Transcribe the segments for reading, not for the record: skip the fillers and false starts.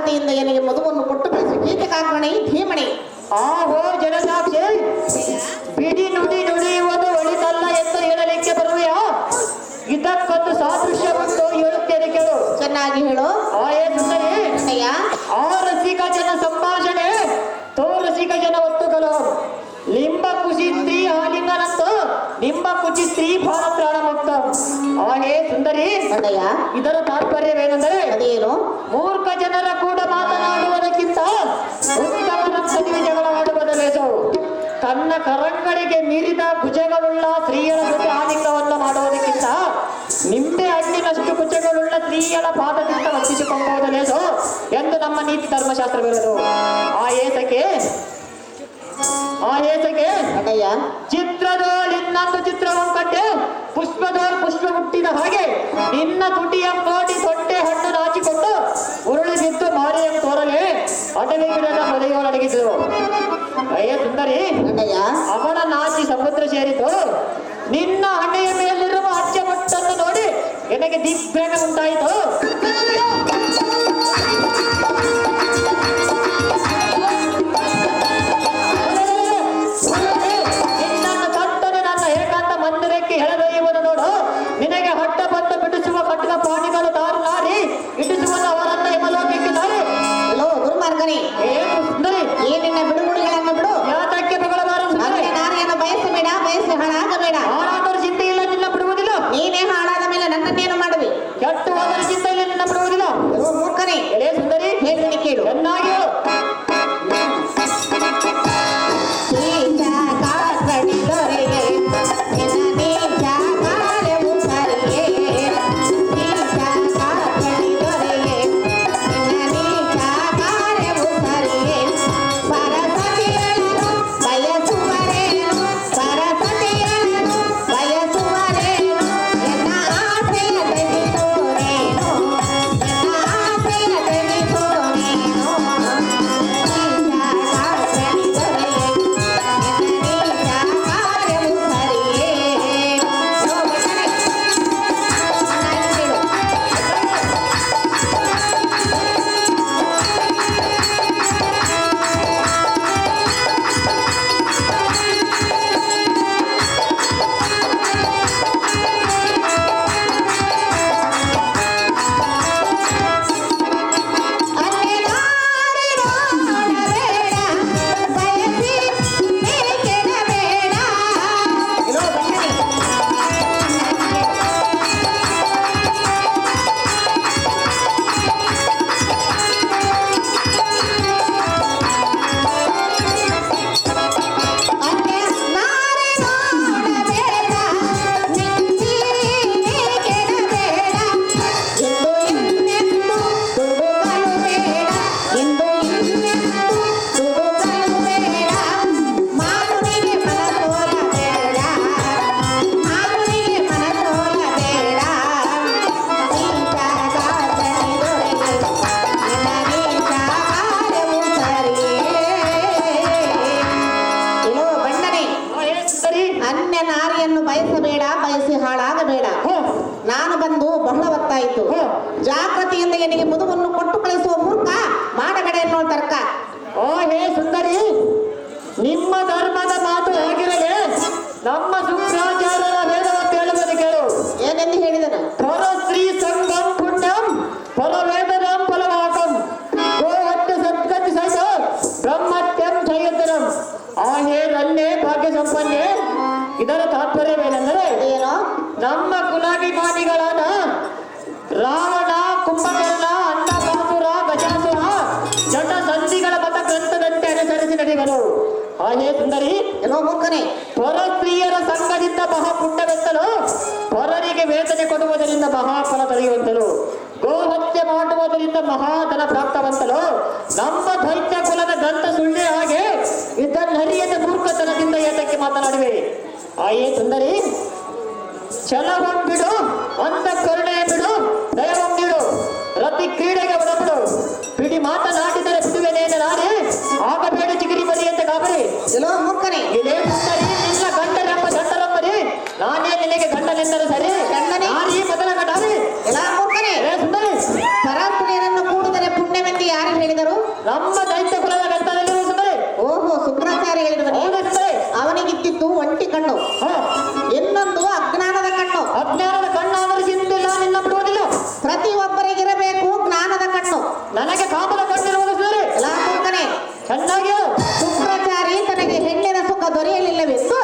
ಜಾಗೃತಿಯಿಂದ ಎನಗೆ ಮಧುವನ್ನು ಕೊಟ್ಟು ಕಳಿಸು ಕೀಟಕಾಗ್ರಣಿ ಧೀಮಣಿ. ಆಹೋ ಜನಸಾಕ್ಷಿ, ಬಿಡಿ ನುಡಿ ನುಡಿಯುವುದು ಒಳಿತಲ್ಲ ಎಂದು ಹೇಳಲಿಕ್ಕೆ ಬರುವೆಯಾ? ಇದಕ್ಕೊಂದು ಸಾದೃಶ್ಯ ಬಂದು ಹೇಳುತ್ತೇನೆ ಕೇಳು. ಚೆನ್ನಾಗಿ ಹೇಳು. ಆಯೇ ಸುಂದರಿ, ಅಣ್ಣಯ್ಯ, ಆ ರಸಿಕ ಜನ ಸಂಭಾಷಣೆ ತೋ ರಸಿಕ ಜನ ಒತ್ತುಗಳು. ಲಿಂಬ ಕುಶಿ ಸ್ತ್ರೀ ಆಲಿಂಗನಂತೂ ನಿಂಬ ಕುಚಿ ಸ್ತ್ರೀ ಭಾರ ಪ್ರಾಣ ಮುಕ್ತ. ಆಹೇ ಸುಂದರಿ, ಅಣ್ಣಯ್ಯ, ಇದರ ತಾತ್ಪರ್ಯವೇನೆಂದರೆ ಅದೇನು? ಮೂರ್ಖ ಜನರ ಕೂಡ ಮಾತನಾಡುವುದಕ್ಕಿಂತ ಉತ್ತಮರ ಮದುವೆ ಜಗಳವಾಡುವುದು ಲೇಸು. ತನ್ನ ಕರಂಗಳಿಗೆ ಮೀರಿದ ಭುಜಗಳುಳ್ಳ ಸ್ತ್ರೀಯರ ಜೊತೆ ಆಲಿಂಗವನ್ನು ಮಾಡುವುದಕ್ಕಿಂತ ನಿಂಬೆ ಹಣ್ಣಿನಷ್ಟು ಭುಜಗಳುಳ್ಳ ಸ್ತ್ರೀಯರ ಪಾದದಿಂದ ವರ್ತಿಸಿಕೊಳ್ಳುವುದು ಲೇಸು ಎಂದು ನಮ್ಮ ನೀತಿ ಧರ್ಮಶಾಸ್ತ್ರವಿರುವುದು. ಆ ಏತಕ್ಕೆ ಅಣ್ಣಯ್ಯ, ಚಿತ್ರದೋಳ್ ಇನ್ನೊಂದು ಚಿತ್ರವನ್ನು ಕಟ್ಟೆ, ಪುಷ್ಪದೋಳ್ ಪುಷ್ಪ ಹುಟ್ಟಿದ ಹಾಗೆ ನಿನ್ನ ತುಟಿಯ ನೋಡಿ ತೊಟ್ಟೆ ಹಣ್ಣು ನಾಚಿಕೊಂಡು ಉರುಳಿ ಬಿದ್ದು ಮಾರಿಯ ತೋರಲೆ ಅಡವಿ ಗಿಡದ ಮನೆಯೊಳಗಿದ್ರು. ಅಯ್ಯ ಸುಂದರಿ, ಅಣ್ಣಯ್ಯ, ಅವನ ನಾಚಿ ಸಮುದ್ರ ಸೇರಿತು. ನಿನ್ನ ಹಣೆಯ ಮೇಲಿರುವ ಅಚ್ಚ ಮಟ್ಟನ್ನು ನೋಡಿ ನನಗೆ ದಿಗ್ಭ್ರಮೆ ಉಂಟಾಯಿತು. ಎಳೆದೊಯ್ಯುವುದು ನೋಡು. ನಿನಗೆ ಹಟ್ಟ ಬಂದು ಬಿಡಿಸುವ ಕಟ್ಟಿನ ಪ್ರಾಣಿಗಳು ದಾರಿ ನಾರಿ ಇಡಿಸುವುದು ಅವರನ್ನ ಯಮಲೋಕಕ್ಕೆ ದಾರಿ. ಹಲೋ ದುರ್ಮಾರ್ಗನೇ, ಏನು ಸುಂದರಿ, ಈ ನಿನ್ನ ಬಿಡುಗುಡಿಗಳನ್ನು ಬಿಡು. ಯಾತಕ್ಕೆ ಬಗಳಬಾರದು ಸುಂದರಿ? ನಾನೇನು ಬಯಸಬೇಡ, ಬಯಸಿ ಹಾಳಾಗಬೇಡ. ಹಾಳಾದರೂ ಚಿಂತೆ ಇಲ್ಲ, ನಿನ್ನ ಬಿಡುವುದಿಲ್ಲ. ನೀನೇ ಹಾಳಾದ ಮೇಲೆ ನನ್ನನ್ನೇನು ಮಾಡುವೆ? ಕೆಟ್ಟು ಹೋದರೆ ಚಿಂತೆ ಇಲ್ಲ, ನಿನ್ನ ಬಿಡುವುದಿಲ್ಲ. ಮೂರ್ಖನೇ, ಎಲೆ ಸುಂದರಿ, ಹೇಳಿ ಕೇಳು. ಚೆನ್ನಾಗಿ ಹೇಳು. ನಾನು ಬಂದು ಬಹಳ ಹೊತ್ತಾಯಿತು. ಜಾಗೃತಿಯಿಂದ ಎನಿಗೆ ಮಧುವನ್ನು ಕೊಟ್ಟು ಕಳಿಸುವ ಮೂರ್ಖ ಮಾಡಬೇಡ ಎನ್ನುವ ತರ್ಕ. ಓ ಹೇ ಸುಂದರಿ, ನಿಮ್ಮ ಧರ್ಮದ ಮಾತು ಹೇಗಿರಲಿ, ನಮ್ಮ ಶುಕ್ರಾಚಾರ್ಯರ ವೇದವನ್ನು ಹೇಳುವುದು ಕೇಳು. ಏನೆಂದು ಹೇಳಿದನು? ಪರ ಸ್ತ್ರೀ ಸಂಗಂ ಪುಣ್ಯಂ ಫಲ ವೇದನಂ ಫಲವಾಕಂ ಗೋಹತ್ಯ ಸದ್ಗತಿ ಸಹಿತ ಬ್ರಹ್ಮತ್ಯಂ ಜಯತರಂ. ಆ ಹೇಳಲ್ಲೇ ಭಾಗ್ಯ ಸಂಪನ್ನೆ. ಇದರ ತಾತ್ಪರ್ಯವೇನೆಂದರೆ, ಏನೋ ನಮ್ಮ ಕುಲಾಭಿಮಾನಿಗಳಾದ ರಾವಣ, ಕುಂಭಕರ್ಣ, ಅನ್ನಕಾಸುರ, ಗಜಾಸುರ ಜಟ ಸಂಧಿಗಳ ಮತ ಗ್ರಂಥದಂತೆ ಅನುಸರಿಸಿ ನಡೆಯುವರು. ಹಾಗೆ ಸುಂದರಿ, ಏನೋ ಮೂರ್ಖನೇ, ಪರ ಸ್ತ್ರೀಯರ ಸಂಘದಿಂದ ಮಹಾಪುಣ್ಯವೆತ್ತಲು, ಪರರಿಗೆ ವೇದನೆ ಕೊಡುವುದರಿಂದ ಮಹಾಫಲ ದೊರೆಯುವಂತಲು, ಗೋಹತ್ಯೆ ಮಾಡುವುದರಿಂದ ಮಹಾಧನ ಪ್ರಾಪ್ತವಂತಲು, ನಮ್ಮ ದೈತ್ಯ ಕುಲದ ಗ್ರಂಥ ಸುಳ್ಳೆ ಹಾಗೆ ಇದನ್ನರಿಯದ ಮೂರ್ಖತನದಿಂದ ಏತಕ್ಕೆ ಮಾತನಾಡುವೆ? ಆಯೇ ಸುಂದರಿ, ಛಲವಂ ಬಿಡು, ಅಂದ ಕರುಣೆ ಬಿಡು, ದಯವಂ ಬಿಡು, ರತಿ ಕ್ರೀಡೆಗೆ ಒಳಬಿಡು. ಬಿಡಿ ಮಾತನಾಡಿದರೆ ಬಿಡುವೆನೇನು ನಾನೇ, ಆಗಬೇಡ ಚಿಗಿರಿ ಬರಿ ಅಂತ ಗಾಬರಿ. ಏನೋ ಮೂರ್ಖನೇ, ಇದೇ ಸುಂದರಿ, ನಿನ್ನ ಗಂಡನೆಂಬ ಗಂಡನಂಬರಿ, ನಾನೇ ನಿನಗೆ ಗಂಡನೆಂದರೆ ಸರಿ, ನಾರೀ ಮೊದಲ ಗಂಡಾರಿ. ಎಲ್ಲ ಮೂರ್ಖನೇ, ಸುಂದರಿ, ಪರಾತ್ಮನೆಯನ್ನು ಕೂಡಿದರೆ ಪುಣ್ಯವೆಂದು ಯಾರು ಹೇಳಿದರು? ನಮ್ಮ ದೈತ್ಯ ಕುಲದ ವೆತ್ತದಲ್ಲಿ ಸುಂದರಿ. ಓಹೋ, ಶುಕ್ರಾಚಾರ್ಯ ಹೇಳಿದವನೇ. ಹೌದು ಸುಂದರಿ. ಅವನಿಗಿದ್ದಿತ್ತು ಒಂಟಿ ಕಣ್ಣು, ಇನ್ನೊಂದು ಅಜ್ಞಾನದ ಕಣ್ಣು. ಅಜ್ಞಾನದ ಕಣ್ಣಾದರೂ ಚಿಂತಿಲ್ಲ, ನಿನ್ನ ಬಿಡುವುದಿಲ್ಲ. ಪ್ರತಿಯೊಬ್ಬರಿಗಿರಬೇಕು ಜ್ಞಾನದ ಕಣ್ಣು. ನನಗೆ ಕಾಮದ ಕಣ್ಣಿರುವುದು ಸುಂದರಿ. ಲಾಭನೆ ಚೆನ್ನಾಗಿ ಶುಕ್ರಾಚಾರಿ ತನಗೆ ಹೆಣ್ಣಿನ ಸುಖ ದೊರೆಯಲಿಲ್ಲವೆಂದು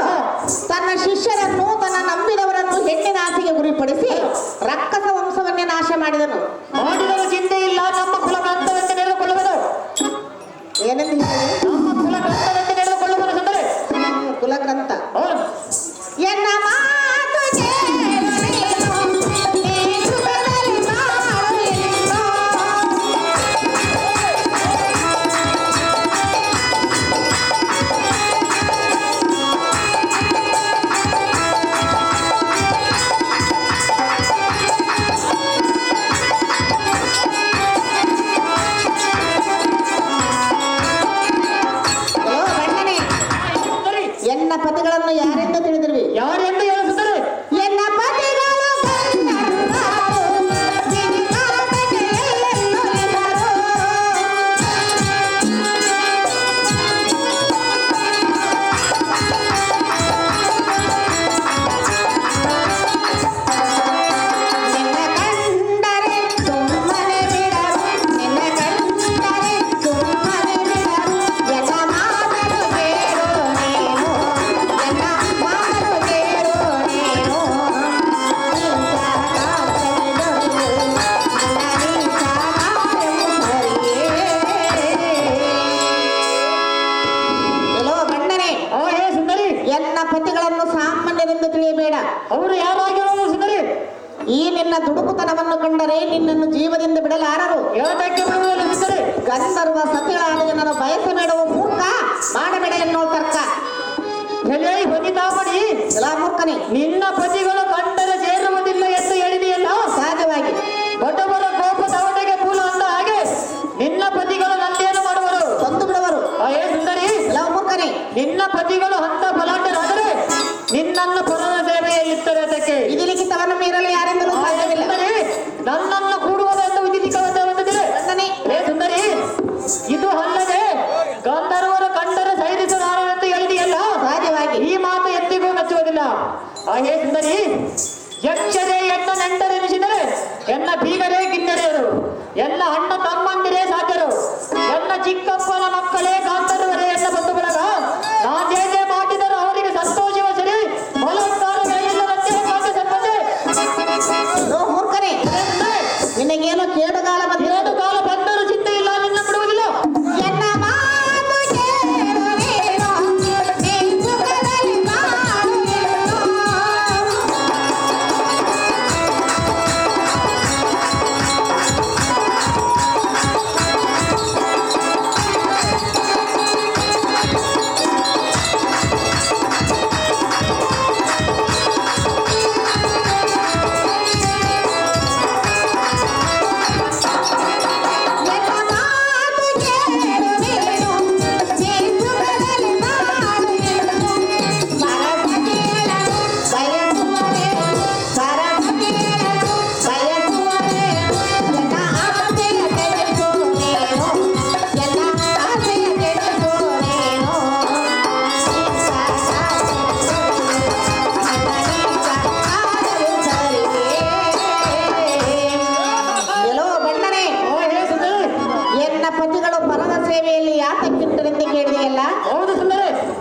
ತನ್ನ ಶಿಷ್ಯರನ್ನು, ತನ್ನ ನಂಬಿದವರನ್ನು ಹೆಣ್ಣಿನ ಆಸೆಗೆ ಗುರಿಪಡಿಸಿ ರಕ್ಕಸ ವಂಶವನ್ನೇ ನಾಶ ಮಾಡಿದನು. ಮಾಡಿದರೂ ಚಿಂತೆ ಇಲ್ಲ, ನಮ್ಮ ಕುಲ ಗ್ರಂಥದಂತೆ ನಡೆದುಕೊಳ್ಳುವುದು. ಏನೆಂದು ಹೇಳಿದೆ? ನಮ್ಮ ಕುಲ ಗ್ರಂಥದಂತೆ ನಡೆದುಕೊಳ್ಳುವುದು ಸುಂದರಿ. ಕುಲಗ್ರಂಥ. ಹೌದು. ಎನ್ನ ಮಾತು ಕೇಳು ನೀನು, ಈ ಸುಖದಲ್ಲಿ ಬಾಳು ಇನ್ನು. ಓ ಗಂಡನೇ, ಸುಂದರಿ. ಎನ್ನ ಪದಗಳನ್ನು ಯಾರೆಂದು ತಿಳಿದಿರುವಿ? ಯಾರೆಂದು ಹೇಳು ಸುಂದರಿ. ಎನ್ನ ಪತಿಗಳು ಗಂಧರ್ವರು, ನಿನ್ನಾಟಕ್ಕೆ ಎಲ್ಲೆಲ್ಲೂ ಇದ್ದರು. ನಿನ್ನ ಕಂಡರೆ ಸುಮ್ಮನೆ ಬಿಡರು, ನಿನ್ನ ಕಂಡರೆ ಸುಮ್ಮನೆ ಬಿಡರು. ಎನ್ನ ಮಾತನು ಕೇಳು ನೀನು, ಎನ್ನ ಮಾತನು ಕೇಳು ನೀನು. ಎಲ್ಲೋ ಗಂಡನೇ, ಹೇ ಸುಂದರಿ. ಎನ್ನ ಪತಿಗಳನ್ನು ಸಾಮಾನ್ಯರೆಂದು ತಿಳಿಯಬೇಡ. ಅವರು ಯಾರಾಗಿರೋದು ಸುಂದರಿ. ಈ ನಿನ್ನ ದುಡುಕುತನವನ್ನು ಕಂಡರೆ ನಿನ್ನನ್ನು ಜೀವದಿಂದ ಬಿಡಲಾರರು. ಯಾತಕ್ಕೆ ಬಿಡುವುದಿಲ್ಲ ಸುಂದರಿ. ಗಂಧರ್ವ ಸತಿಳಾದ ಜನರು ಬಯಸಬೇಡುವ ಮೂರ್ಖ, ಮಾಡಬೇಡ ಎನ್ನುವ ತರ್ಕ. ಎಲೆ ಹೊನಿತಾಮಣಿ, ಎಲ್ಲ ಮೂರ್ಖನೇ. ನಿನ್ನ ಪತಿಗಳು ಕಂಡರೆ ಸೇರುವುದಿಲ್ಲ ಎಂದು ಹೇಳಿದೆಯಲ್ಲ. ಸಹಜವಾಗಿ ಬಡವರ ಕೋಪ ತವಟೆಗೆ ಮೂಲ ಅಂದ ಹಾಗೆ ನಿನ್ನ ಪತಿಗಳು ನನ್ನೇನು ಮಾಡುವರು? ಕೊಂದು ಬಿಡುವರು. ಹೇ ಸುಂದರಿ. ಎಲ್ಲ ಮೂರ್ಖನೇ. ನಿನ್ನ ಪತಿಗಳು ಅಂತ ಬಲಾಢ್ಯರಾದರೆ ನಿನ್ನನ್ನು ಪರನ ಸೇವೆಯಲ್ಲಿರ್ತಾರೆ. ಅದಕ್ಕೆ ವಿಧಿ ಲಿಖಿತವನ್ನು ಮೀರಲು ಯಾರೆಂದಲೂ ಸಾಧ್ಯವಿಲ್ಲ. ಸುಂದರಿ, ನನ್ನನ್ನು ಕೂಡುವುದೆಂದು ವಿಧಿಲಿಖಿತ ಬಂದಿದೆ. ಗಂಡನೇ, ಹೇ ಸುಂದರಿ, ಇದು ಅಲ್ಲದೆ ಗಂಧರ್ವರು ಕಂಡರೆ ಸೈರಿಸಲಾರರೆಂದು ಹೇಳಿದೆಯಲ್ಲ. ಸಹಜವಾಗಿ ಈ ಮಾತು ಎಂದಿಗೂ ಮೆಚ್ಚುವುದಿಲ್ಲ. ಹೇ ಸುಂದರಿ, ಯಕ್ಷರೇ ಎನ್ನ ನೆಂಟರೆನಿಸಿದರೆ ಎನ್ನ ಬೀಗರೇ ಕಿನ್ನರೆಯರು, ಎಲ್ಲ ಅಣ್ಣ ತಮ್ಮಂದಿರೇ ಸಾಧ್ಯರು, ಎಲ್ಲ ಚಿಕ್ಕಪ್ಪನ ಮಕ್ಕಳೇ ಕಾಂತರುವರೇ ಎನ್ನ ಬಂಧು ಬಳಗ. ನಾನೇನೇ ಮಾಡಿದರೂ ಅವರಿಗೆ ಸಂತೋಷವ ಸರಿ, ಬಲಾತ್ಕಾರಗಳಿಲ್ಲದಂತೆ ಕಾಂತ ಸಂಬಂಧೆ. ಓ ಮೂರ್ಖನೇ, ನಿನಗೇನು ಕೇಡುಗಾಲ ಬಂದಿರೋದು? ಎರಡು ಕಾಲ ಬಂದರೂ ಚಿಂತೆ ಇಲ್ಲ, ನಿನ್ನ ಬಿಡುವುದಿಲ್ಲ. ಎನ್ನ ಮಾತು ಕೇಳು ನೀನು, ಈ ಸುಖದಲ್ಲಿ ಬಾಳು ಇನ್ನು.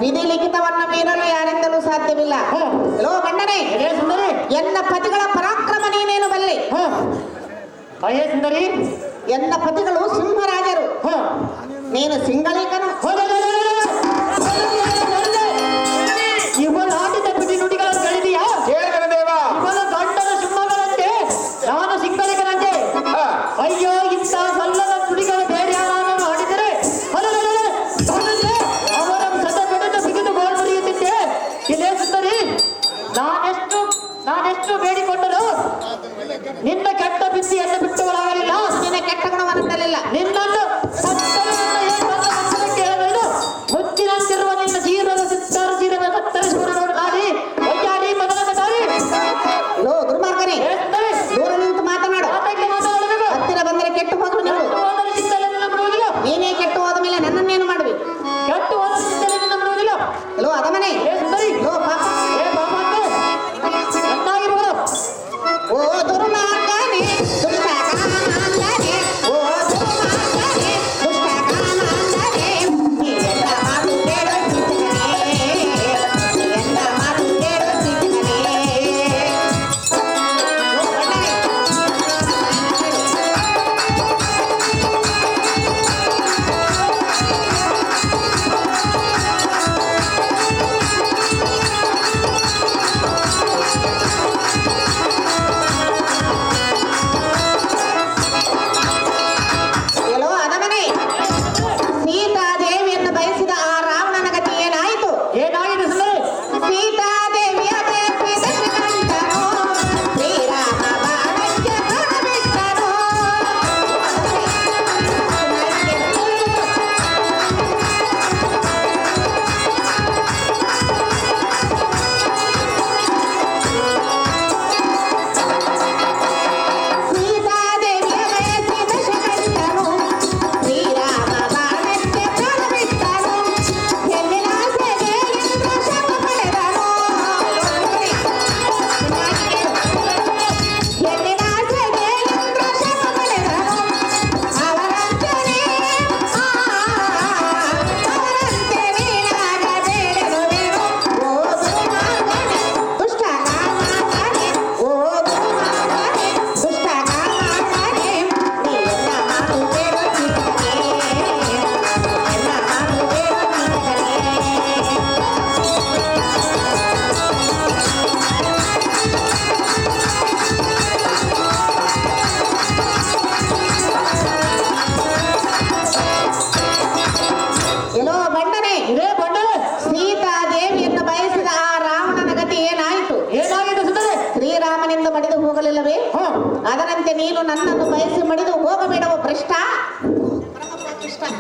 ವಿಧಿ ಲಿಖಿತವನ್ನು ಮೀರಲು ಯಾರಿಂದಲೂ ಸಾಧ್ಯವಿಲ್ಲ. ಲೋ ಗಂಡನೇ, ಎನ್ನ ಪತಿಗಳ ಪರಾಕ್ರಮ ನೀನೇನು ಬಲ್ಲೆ? ಅಯ್ಯೇ ಸುಂದರಿ, ಎನ್ನ ಪತಿಗಳು ಸಿಂಹರಾಜರು, ನೀನು ಸಿಂಗಳೀಕನು. ಇವನ ಆಟಿದ ಪಿಟಿ ನುಡಿಗಳನ್ನು ಕೇಳಿದೀಯಾ? ಇವನ ಗಂಡನ ಸಿಂಹಗಳಂತೆ, ನಾನು ಸಿಂಗಳಿಕನಂತೆ. ಅಯ್ಯೋ, ಇಂಥ ಸಲ್ಲದ ನುಡಿಗಳ ಬೇರೆ ಯಾರನ್ನು ಆಡಿದರೆ ಅವರ ಸತ ಬೆಳೆದು ಬಿಗಿದು ಗೋಲ್ ಮುರಿಯುತ್ತಿದ್ದೆ. ಇಲ್ಲೇ ಸುಂದರಿ, ನಾನೆಷ್ಟು ಬೇಡಿಕೊಂಡರು ನಿನ್ನ ಕೆಟ್ಟ ಬಿಸಿಯನ್ನು ಬಿಟ್ಟುಗಳಾಗಲಿಲ್ಲ. ನಿನ್ನ ಕೆಟ್ಟ ಗುಣವನ್ನಲಿಲ್ಲ. ನಿನ್ನನ್ನು ಸತ್ತವರನ್ನ ಏನು ನನ್ನ ಮಕ್ಕಳಕ್ಕೆ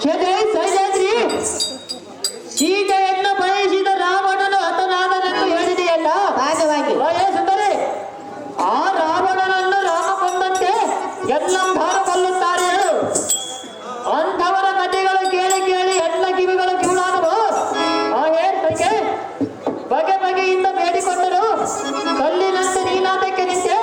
ಜಯ ಸೈಲೇಂದ್ರಿ, ಸೀತೆಯನ್ನು ಬಯಸಿದ ರಾವಣನು ಹತನಾದನೆಂದು ಹೇಳಿದೆಯಲ್ಲ. ಸಹಜವಾಗಿ ಸುಂದರಿ, ಆ ರಾವಣನನ್ನು ರಾಮ ಕೊಂದಂತೆ ಎಲ್ಲಂಬಾರು ಕೊಲ್ಲುತ್ತಾರೆ ಹೇಳು. ಅಂಥವರ ಕಥೆಗಳು ಕೇಳಿ ಕೇಳಿ ಎಲ್ಲ ಕಿವಿಗಳು ಕಿವುಡಾದವು. ಆ ಹೇಳ್ತಕ್ಕೆ ಬಗೆ ಬಗೆಯಿಂದ ಬೇಡಿಕೊಂಡರು. ಕಲ್ಲಿನಂತೆ ನೀನಾದಕ್ಕೆ ನಿಂತೆ,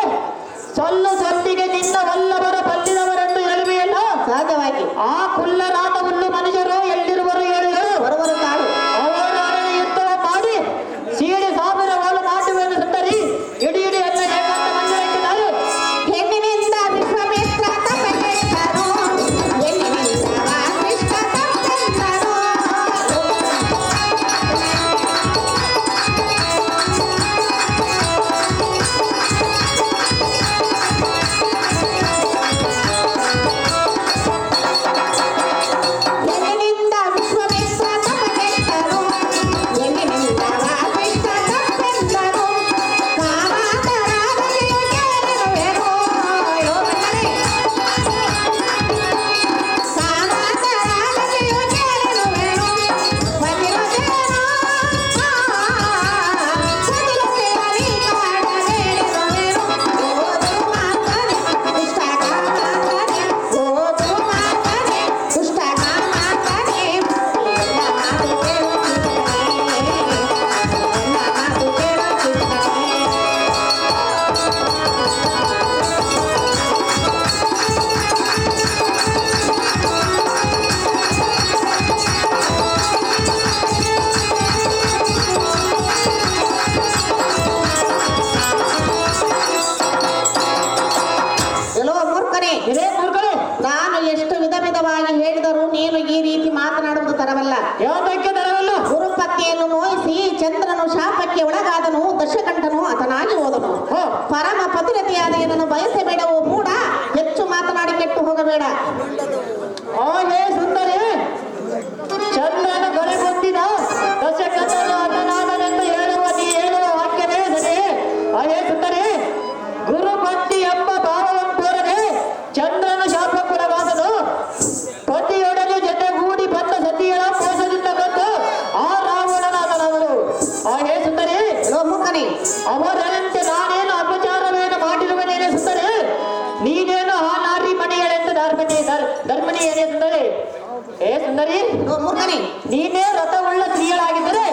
ಸೊಲ್ಲಿಗೆ ನಿನ್ನ ವಲ್ಲಭರ ಬಲ್ಲಿದವರೆಂದು ಹೇಳುವೆಯಲ್ಲ. ಸಹಜವಾಗಿ ಆ ಕುಲ್ಲರಾದ ಹುಲ್ಲು ಮನುಷ್ಯರು ಎಲ್ಲಿರುವರು ಹೇಳಿದರು. ಬರುವರು ಕಾಡು ಅವರೊಡನೆ ಯುದ್ಧ ಮಾಡಿ ಸೀಡೆ ಸಾವಿರ ಹೋಲು ನಾಟುವೆನು ಸುಂದರಿ. ಇಡೀ ಎಲ್ಲ ಏಕಾಂತ ಮಂದಿರಕ್ಕೆ ನಾನು ಹೆಣ್ಣಿನಿಂದ ವಿಶ್ವಾಮಿತ್ರ ತಪಗೆಟ್ಟರು, ಹೆಣ್ಣಿನಿಂದ ವಾಸಿಷ್ಠ ತಪ್ಪೆಂದರು. ಹೆಣ್ಣಿನಿಂದ ವಿಶ್ವಾಮಿತ್ರ ತಪಗೆಟ್ಟರು, ಹೆಣ್ಣಿನಿಂದ ವಾಸಿಷ್ಠ ತಪ್ಪೆಂದರು. ಕಾಮಾಂತರಾದರೆಯು ಕೇಳಿರುವೆನು, ಯೋಗಗಳೇ. ಕಾಮಾಂತರಾದರೆಯು ಕೇಳಿರುವೆನು, ಬಂದಿರುತ್ತೇನೋ, ಸತಿಲತೆಯಲ್ಲಿ ಕಾಡಬೇಡಿರುವೆನು. ಓದು ಮಾತನೆ ದುಷ್ಟ ಕಾಮಾಂತನೆ, ಓದು ಮಾತನೆ ದುಷ್ಟ ಕಾಮಾಂತನೆ. ಎಲ್ಲ ಮಾತು ಕೇಳುತ್ತಿದ್ದನೆ, ಎಲ್ಲ ಮಾತು ಕೇಳುತ್ತಿದ್ದನೆ. ಎಲ್ಲೋ ಮೂರ್ಖನೇ, ಇದೇ ಮೂರ್ಖರು ನಾನು ಎಷ್ಟು ವಿಧ ವಿಧವಾಗಿ ಹೇಳಿದರೂ ನೀನು ಈ ರೀತಿ ಮಾತನಾಡುವುದು ತರವಲ್ಲ. ಯಾವುದಕ್ಕೆ ತರವಲ್ಲ. ಗುರುಪತ್ನಿಯನ್ನು ಮೋಹಿಸಿ ಚಂದ್ರನು ಶಾಪಕ್ಕೆ ಒಳಗಾದನು, ದಶಕಂಠನು ಆತನಾಗಿ ಹೋದನು. ಹೋ, ಪರಮ ಪತಿರತಿಯಾದ ಏನನ್ನು ಬಯಸಬೇಡವೋ ಮೂಡ, ಹೆಚ್ಚು ಮಾತನಾಡಿ ಕೆಟ್ಟು ಹೋಗಬೇಡ. ಹೇ ಸುಂದರಿ, ಚಂದ್ರನ ಗಳೆ ಹೊಂದಿದ ದಶಕಂಠನು ಹತನಾದನೆಂದು ಹೇಳುವ ನೀ ಹೇಳುವ ವಾಕ್ಯವೇ ಸರಿ. ಹೇ ಸುಂದರಿ, ಗುರುಪತ್ನಿ ಎಂಬ ಭಾವವಂತೋರನೆ ಚಂದ್ರನ ಶಾಪಕ್ಕೊಳಗಾದನು. ಪತಿಯೊಡನೆ ಜೊತೆಗೂಡಿ ಬಂದ ಸತಿಯರ ಮೋಸದಿಂದ ಬಂದು ಆ ರಾವಣನಾದನವರು. ಹೇ ಸುಂದರಿ, ಎಲ್ಲೋ ಮೂರ್ಖನೇ, ಅವರಂತೆ ನಾನೇನು ಅಪಚಾರವೇನು ಮಾಡಿರುವನೇನೆ ಸುಂದರಿ. ನೀನೇನು ಆ ನಾರಿ ಮಣಿಯಳೆಂದು ಧರ್ಮಣಿ ಏನೇ ಸುಂದರಿ. ಸುಂದರಿ, ಎಲ್ಲೋ ಮೂರ್ಖನೇ, ನೀನೇ ವ್ರತವುಳ್ಳ ಸ್ತ್ರೀಯಳಾಗಿದ್ದರೆ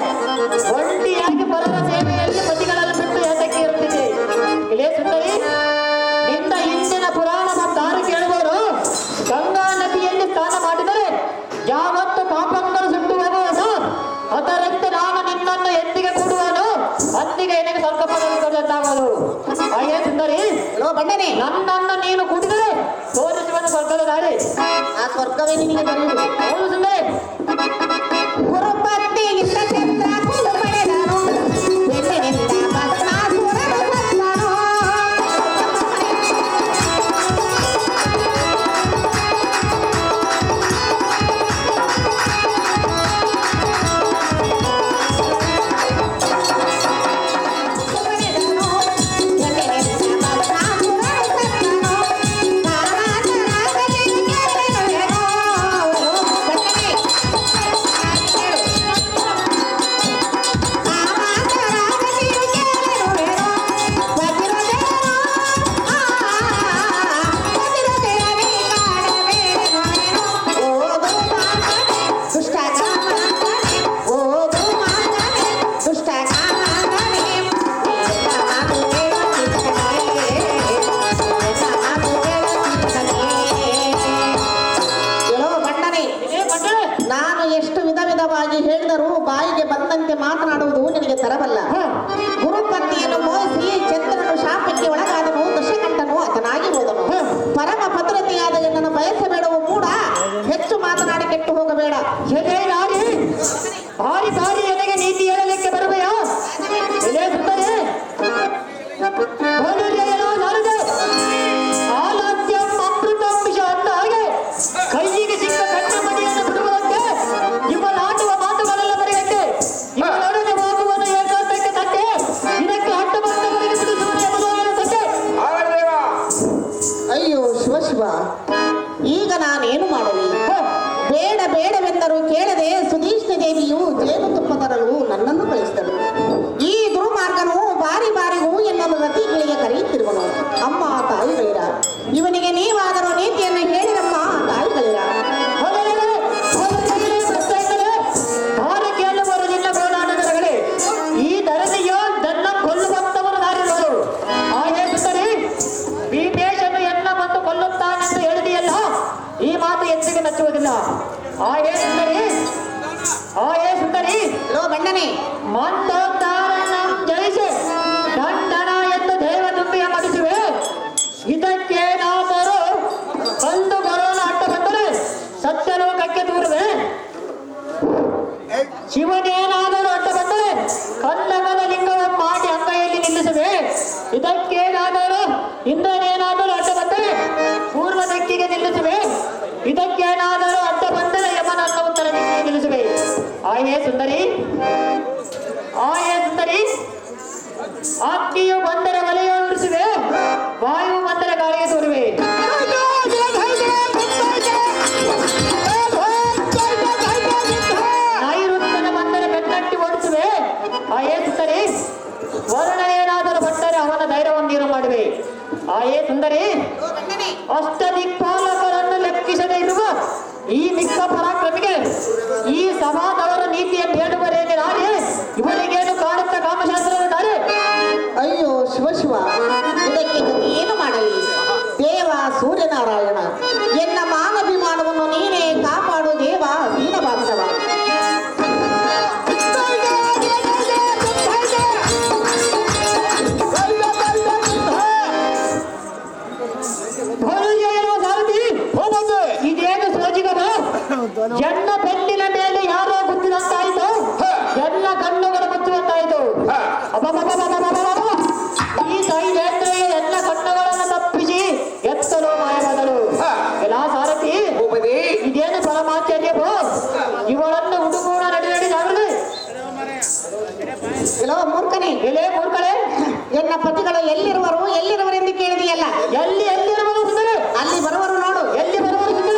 ಒಂಟಿಯಾಗಿ ಪರರ ಸೇವೆಯಲ್ಲಿ ಪತಿಗಳನ್ನು ಬಿಟ್ಟು ಏತಕ್ಕೆ ಇರುತ್ತಿದೆ. ಇಲ್ಲೇ ಸುಂದರಿ, ನಿನ್ನ ಹಿಂದಿನ ಪುರಾಣ ದಾರಿ ಕೇಳುವವರು ಗಂಗಾ ನದಿಯಲ್ಲಿ ಸ್ನಾನ ಮಾಡಿದರೆ ಯಾವತ್ತು ಪಾಪಂಗಳು ಸುಟ್ಟು ಹೋಗುವುದು, ಅದರಂತೆ ನಾನು ನಿನ್ನನ್ನು ಎಂದಿಗೆ ಕೊಡುವನು, ಅಂದಿಗೆ ನಿನಗೆ ಸ್ವಲ್ಪ ಕೊಡುವಂತಾಗುವುದು. ಹಾಗೆ ಸುಂದರಿ, ಎಲ್ಲೋ ಬಂಡನೆ, ನನ್ನನ್ನು ನೀನು ಕುಡಿದರೆ ತೋರಿಸುವನು ಸ್ವರ್ಗದ ದಾರಿ. ಆ ಸ್ವರ್ಗವೇ ನಿನಗೆ ದೊರೆಯುವುದು. ಹೌದು ಸುಂದರಿ. ಗುರುಪತ್ನಿಗಿಂತ ಚಂದ್ರ ಕುಂದು ಪಡೆದನು, ಹೆಣ್ಣಿನಿಂದ ಭಸ್ಮಾಸುರನು ಸತ್ತನು. ಪಡೆದನು, ಹೆಣ್ಣಿನಿಂದ ಭಸ್ಮಾಸುರನು ಸತ್ತನು. ಕಾಮಾಂತರಾದರೆಯು ಕೇಳಿರುವೆನು. ಬಂಡನೆ, ನಾನು ಎಷ್ಟು ವಿಧ ವಿಧವಾಗಿ ಹೇಳಿದರೂ ಬಾಯಿಗೆ ಬಂದಂತೆ ಮಾತನಾಡುವುದು ನಿನಗೆ ತರವಲ್ಲ. ಗುರುಪತ್ನಿಯನ್ನು ಮೋಹಿಸಿ ಚಂದ್ರನು ಶಾಪಕ್ಕೆ ಒಳಗಾದನು, ದಶಕಂಠನು ಆತನಾಗಿ ಹೋದನು. ಪರಮ ಪತಿರತಿಯಾದ ಎನ್ನನ್ನು ಬಯಸಬೇಡವು ಮೂಡ, ಹೆಚ್ಚು ಮಾತನಾಡಿ ಕೆಟ್ಟು ಹೋಗಬೇಡ. ಎದೆ ನಾರಿ, ಬಾರಿ ಬಾರಿ ಎದೆಗೆ ನೀತಿ ಹೇಳಲಿಕ್ಕೆ ಬರುವೆಯಾ? ಇದೇ ಸುಂದರಿ, ಹೋಲಿಯೇನೋ ನಾರದೆ, ಆಲಾದ್ಯಂ ಅಮೃತಂ ವಿಷ ಅಂದ ಹಾಗೆ ಕೈಯಿಗೆ ಸಿಕ್ಕ ಕಣ್ಣ ಮಡಿಯನ್ನು ಬಿಡುವುದಂತೆ ಇವನಾಡುವ ಮಾತುಗಳೆಲ್ಲ ಬರೆಯಂತೆ ಇವನೊಡನೆ ಹೋಗುವನು ಏಕಾಂತಕ್ಕೆ ತಟ್ಟೆ, ಇದಕ್ಕೆ ಅಡ್ಡ ಬಂದವರಿಗೆ ಬಿಡಿಸುವುದು ಎಂಬುದು ತಟ್ಟೆ. ಅಯ್ಯೋ ಶಿವ ಶಿವ, ಈಗ ನಾನೇನು ಮಾಡಲಿ? ಬೇಡ ಎಂದರು ಕೇಳದೆ ಸುಧೀಷ್ಣ ದೇವಿಯು ಜೇನುತುಪ್ಪ ತರಲು ನನ್ನನ್ನು ಕಳಿಸಿದಳು. ಈ ದುರ್ಮಾರ್ಗನು ಬಾರಿ ಬಾರಿಗೂ ಎನ್ನಲು ರತಿಗಳಿಗೆ ಕರೆಯುತ್ತಿರುವನು. ಅಮ್ಮ ತಾಯಿಗಳಿರ, ಇವನಿಗೆ ನೀವಾದರೂ ನೀತಿಯನ್ನು ಹೇಳಿರಮ್ಮ ತಾಯಿಗಳಿರ. ಈ ಧರಣಿಯೋ ನನ್ನ ಕೊಲ್ಲುವಂತವರು ನಾರಿರುವರು. ಹಾಗೆ ಸುಂದರಿ, ಭೀಮೇಶನು ಎನ್ನ ಬಂದು ಕೊಲ್ಲುತ್ತಾನೆಂದು ಹೇಳಿದೆಯಲ್ಲ, ಈ ಮಾತು ಎಂದಿಗೆ ಮೆಚ್ಚುವುದಿಲ್ಲ. ಹಾಗೆ ಸುಂದರಿ, ಹಾಗೆ ಸುಂದರಿ, ಲೋ ಬಣ್ಣನೆ, ಮಂದೋದ್ಧಾರನ ಜಯಿಸಿ ದಂಡನ ಎಂದು ದೇವ ತುಂಬಿಯ ಮಡಿಸುವೆ. ಇದಕ್ಕೇನಾದರೂ ಕಂದು ಬರೋಣ ಅಡ್ಡ ಬಂದರೆ ಸತ್ಯಲೋಕಕ್ಕೆ ದೂರುವೆ. ಶಿವನೇನಾದರೂ ಅಡ್ಡ ಬಂದರೆ ಕನ್ನಗದ ಲಿಂಗವನ್ನು ಮಾಡಿ ಅಂಗೈಯಲ್ಲಿ ನಿಲ್ಲಿಸುವೆ. ಇದಕ್ಕೇನಾದರೂ ಇಂದ್ರನೇನಾದರೂ ಅಡ್ಡ ಬಂದರೆ ಪೂರ್ವ ದಿಕ್ಕಿಗೆ ನಿಲ್ಲಿಸುವೆ. ಇದಕ್ಕೇನಾದರೂ ಅಡ್ಡ ಬಂದರೆ ಯಮನನ್ನು ಉತ್ತರ ದಿಕ್ಕಿಗೆ ನಿಲ್ಲಿಸುವೆ. ಆಯೇ ಸುಂದರಿ, ಆಯೇ ಸುಂದರಿ, ಅಗ್ನಿಯು ಬಂದರೆ ವಲಯ ಉಳಿಸುವೆ, ವಾಯು ಬಂದರೆ ಗಾಳಿಗೆ ತೋರುವೆ. ನೈಋತ್ಯನ ಬಂದರೆ ಬೆನ್ನಟ್ಟಿ ಓಡಿಸುವೆ. ಆಯೇ ಸುಂದರಿ, ವರುಣ ಏನಾದರೂ ಬಂದರೆ ಅವನ ಧೈರ್ಯವನ್ನು ನೀರು ಮಾಡುವೆ. ಆಯೇ ಸುಂದರಿ, ಅಷ್ಟದಿಕ್ಪಾಲಕರನ್ನು ಲೆಕ್ಕಿಸದೇ ಇರುವ ಈ ಮಿಕ್ಕ ಪರಾಕ್ರಮಿಗೆ ಈ ಸಭಾದವರ ನೀತಿಯ ಬೇಡುವರೇನಿರಾರೆ. ಇವರಿಗೇನು ಕಾಡುತ್ತ ಕಾಮಶಾಸ್ತ್ರದ ದಾರಿ. ಅಯ್ಯೋ ಶಿವ ಶಿವ, ಇದಕ್ಕೆ ಗತಿ ಏನು ಮಾಡಲಿ? ದೇವ ಸೂರ್ಯನಾರಾಯಣ, ಎನ್ನ ಮಾನಭಿಮಾನವನ್ನು ನೀನೇ ಕಾಪಾಡು ದೇವ ದೀನಬಾಂಧವ. ಇದೇನು ಸೋಜಿಗದ? ಎನ್ನ ಬೆನ್ನಿನ ಮೇಲೆ ಯಾರೋ ಗುದ್ದಿದಂತಾಯಿತು, ಎಲ್ಲ ಕಣ್ಣುಗಳು ಮುಚ್ಚುವಂತಾಯಿತು. ಈ ಸೈಲೇಂದ್ರಿಯ ಎಲ್ಲ ಕಣ್ಣುಗಳನ್ನು ತಪ್ಪಿಸಿ ಎತ್ತಲು ಮಾಯವಾದಳು. ಎಲ್ಲ ಸಾರಥಿ, ಇದೇನು ಪರಮಾಚಾರ್ಯವೋ? ಇವಳನ್ನು ಹುಡುಗೂಣ ನಡಿ ನಡಿ ಜಾಗೃತಿ. ಎಲ್ಲೋ ಮೂರ್ಖನೇ, ಎಲೆ ಮೂರ್ಖಳೆ, ಎನ್ನ ಪತಿಗಳು ಎಲ್ಲಿರುವರು ಎಲ್ಲಿರುವರೆಂದು ಕೇಳಿದೆಯಲ್ಲ. ಎಲ್ಲಿರುವರು ಸುಂದರ? ಅಲ್ಲಿ ಬರುವರು ನೋಡು. ಎಲ್ಲಿ ಬರುವರು ಸುಂದರ?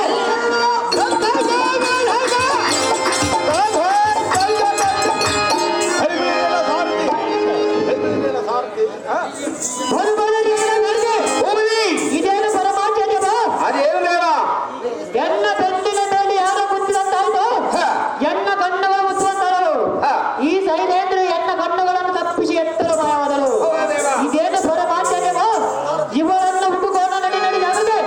ಇದೇನು ಪರಮಾಚಾರ್ಯವ? ಅದೇನು ಬೇಡ. ಎನ್ನ ಬೆನ್ನಿನ ಮೇಲೆ ಯಾರೋ ಗುದ್ದಿದಂತಾಯ್ತು, ಎನ್ನ ಕಣ್ಣುಗಳು ಮುಚ್ಚುವಂತರು. ಈ ಸೈಲೇಂದ್ರ ಎನ್ನ ಕಣ್ಣುಗಳನ್ನು ತಪ್ಪಿಸಿ ಎತ್ತಲು ಮಾಯವಾದಳು. ಇದೇನು ಪರಮಾಚಾರ್ಯವ? ಇವರನ್ನು ಹುಡುಕೋಣ ನಡಿ ನಡಿ ಜಾಗೃತಿ.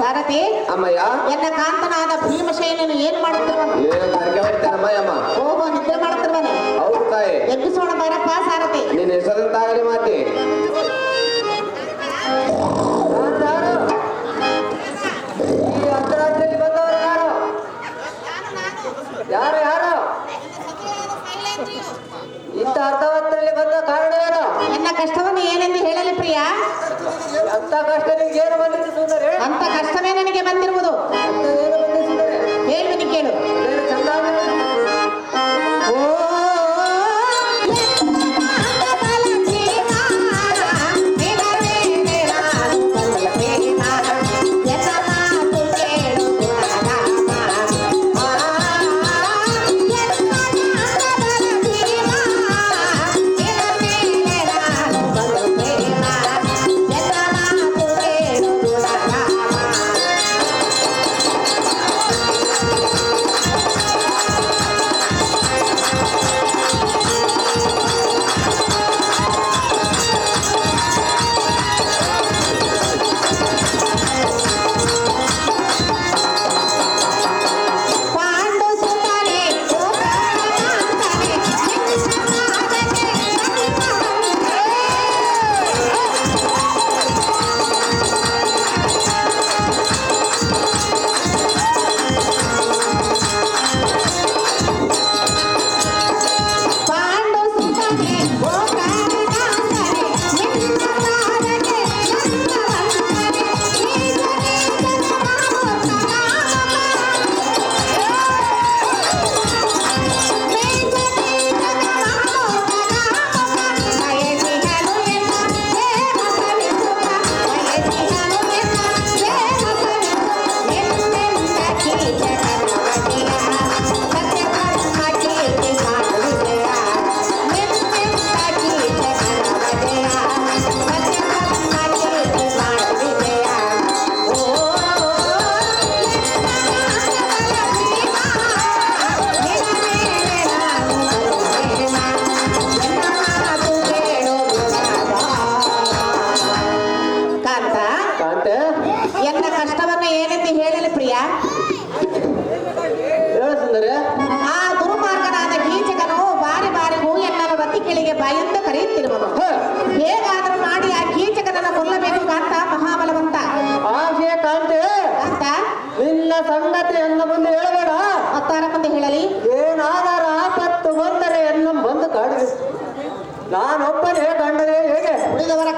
ಸಾರಥಿ, ಅಮ್ಮಯ್ಯ, ಎನ್ನ ಕಾಂತನಾದ ಭೀಮಸೇನನು ಏನ್ ಮಾಡುತ್ತಿರುವನು? ಅಮ್ಮಯ್ಯಮ್ಮ. ಓಹೋ, ನಿದ್ರೆ ಮಾಡುತ್ತಿರುವನೆ. ಹೌದು ತಾಯಿ. ಎಬ್ಬಿಸೋಣ ಬರಪ್ಪ ಸಾರಥಿ. ನಿನ್ನ ಹೆಸರಂತಾಗಲಿ ಮಾತೆ. ಈ ಅರ್ಧರಾತ್ರಿಯಲ್ಲಿ ಬಂದವರು ಯಾರು? ಯಾರು ಯಾರು? ಇಂಥ ಅರ್ಧರಾತ್ರಿಯಲ್ಲಿ ಬಂದ ಕಾರಣ ಏನು? ಎನ್ನ ಕಷ್ಟವನ್ನು ಏನೆಂದು ಹೇಳಲಿ ಪ್ರಿಯ? ಅಂತ ಕಷ್ಟ ನಿಮ್ಗೆ ಏನು ಬಂದಿತ್ತು ಸುಂದರಿ? ಅಂತ ಕಷ್ಟವೇ ನನಗೆ ಬಂದಿರುವುದು. ಅಂತ ಏನು ಬಂದಿತ್ತು ಸುಂದರಿ? ಹೇಳ್ಬಿನಿ ಕೇಳು. ಏನು ಚಂದ ಓ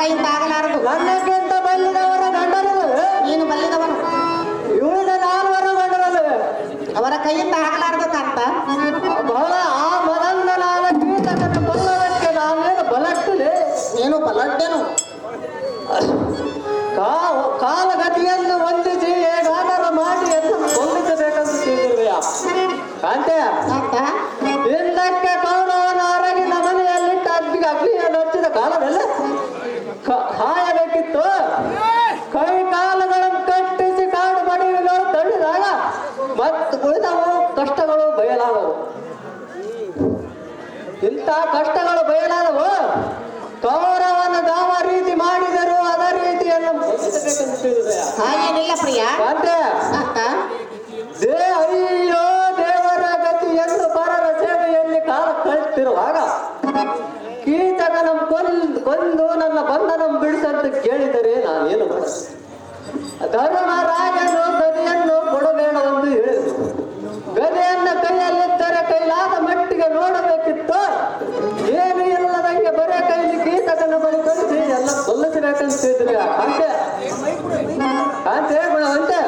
ಕೈಯಿಂದ ಆಗಲಾರದು. ನನ್ನಕ್ಕಿಂತ ಬಲ್ಲಿದವರ ಗಂಡರಲ್ಲವೇ ನೀನು ಬಲ್ಲಿದವನು, ಇವಳ ನಾಲ್ವರು ಗಂಡರಲ್ಲವೇ ಅವರ ಕೈಯಿಂದ ಆಗಲಾರದು ಕಾಂತ. ಬಹಳ ಆ ಮದಂಗ ನಾನು ಕೀಟಕನ್ನು ಕೊಲ್ಲುವುದಕ್ಕೆ ನಾನೇನು ಬಲಟ್ಟದೆ ನೀನು ಬಲಡ್ಡೆನು. ಕಾಲಗತಿಯನ್ನು ಹೊಂದಿಸಿ ಹೇಗಾದರೂ ಮಾಡಿ ಎಂದು ಕೊಲ್ಲಿಸಬೇಕಂತ ತಿಳಿದಿರುವೆಯಾ ಕಾಂತೆ? ಕಾಂತ ಹಿಂದಕ್ಕೆ ಕೌರವನ ಹೊರಗಿನ ಮನೆಯಲ್ಲಿಟ್ಟ ಅಗ್ನಿಯನ್ನು ಹಚ್ಚಿದ ಕಾಲವೆಲ್ಲ ಹಾಯಬೇಕಿತ್ತು. ಕೈ ಕಾಲುಗಳನ್ನು ಕಟ್ಟಿಸಿ ಕಾಡು ಮಡಿಗಳು ತಳ್ಳಿದಾಗ ಮತ್ತು ಉಳಿದವು ಕಷ್ಟಗಳು ಬಯಲಾದವು. ಇಂಥ ಕಷ್ಟಗಳು ಬಯಲಾದವು. ಕೌರವನ ಯಾವ ರೀತಿ ಮಾಡಿದರು ಅದ ರೀತಿಯನ್ನು ಮುಗಿಸಬೇಕೆಂದು ತಿಳಿದೆಯಾ? ಹಾಗೇನಿಲ್ಲ ಪ್ರಿಯ. ಕಾಂತೆ, ಕಾಂತ ಅಯ್ಯೋ ದೇವರ ಗತಿಯನ್ನು ಪರರ ಸೇವೆಯಲ್ಲಿ ಕಾಲ ಕಳೆಯುತ್ತಿರುವಾಗ ಕೀಚಕನ ಕೊಂದು ನನ್ನ ಬಂಧನ ಬಿಡಿಸಂತ ಕೇಳಿದರೆ ನಾನೇನು ಧರ್ಮರಾಜನು ಗದೆಯನ್ನು ಕೊಡಬೇಡವೆಂದು ಹೇಳಿದರು. ಗದೆಯನ್ನು ಕೈಯಲ್ಲಿದ್ದರೆ ಕೈಲಾದ ಮಟ್ಟಿಗೆ ನೋಡಬೇಕಿತ್ತು. ಏನು ಇಲ್ಲದಂಗೆ ಬರೇ ಕೈಲಿ ಕೀಚಕನ ಬಳಿ ಕಳಿಸಿ ಎಲ್ಲ ಕೊಲ್ಲಿಸಬೇಕಂತ ಹೇಳಿದ್ರೆ ಕಾಂತೆ ಕಾಂತೆ ಗುಣವಂತೆ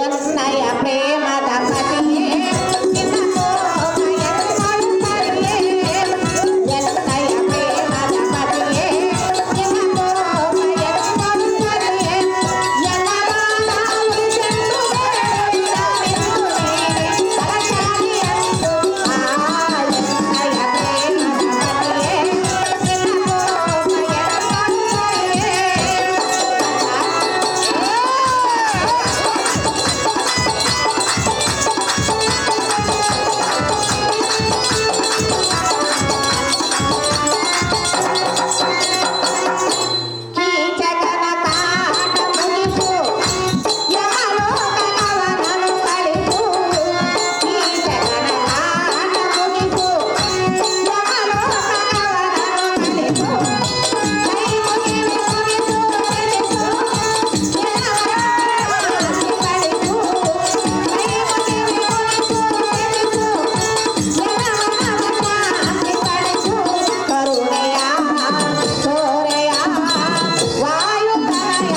ಎನ್ನಯ ಪ್ರೇಮದ ಪತಿಯೇ ನಿನ್ನ ಕೋಪೆಯನ್ನು ಮಾಡುತ್ತಾರೆಯೇ. ಎನ್ನಯ ಪ್ರೇಮದ ಪತಿಯೇ ನಿನ್ನ ಕೋಪೆಯನ್ನು ಮಾಡುತ್ತಾರೆಯೇ. ಎಲ್ಲವಾದ ಉಳಿಸೆಂದು ಬೇಡವಿಲ್ಲವೆಂದು ನೀನೆ ಸರಸಾರಿಯಂದು. ಎನ್ನಯ ಪ್ರೇಮದ ಪತಿಯೇ ನಿನ್ನ ಕೋಪೆಯನ್ನು ಮಾಡುತ್ತಾರೆಯೇ. ಕೀಚಕನ ಕಾಟ ಮುಗಿಸು, ಯಮಲೋಕನವನನ್ನು ಕಳಿಸು. ಕೀಚಕನ ಕಾಟ ಮುಗಿಸು, ಯಮಲೋಕನವನನ್ನು ಕಳಿಸು. ಕೈ ಮುಗಿದು ಮುಗಿಸು ತಿಳಿಸು, ಯಮಲೋಕನವನನ್ನು ಕಳಿಸು. ಕೈ ಮುಗಿದು ಮುಗಿಸು ತಿಳಿಸು, ಯಮಲೋಕನವನನ್ನು ಕಳಿಸು. ಕರುಣೆಯ ಸೋರೆಯ ವಾಯುಕರಯ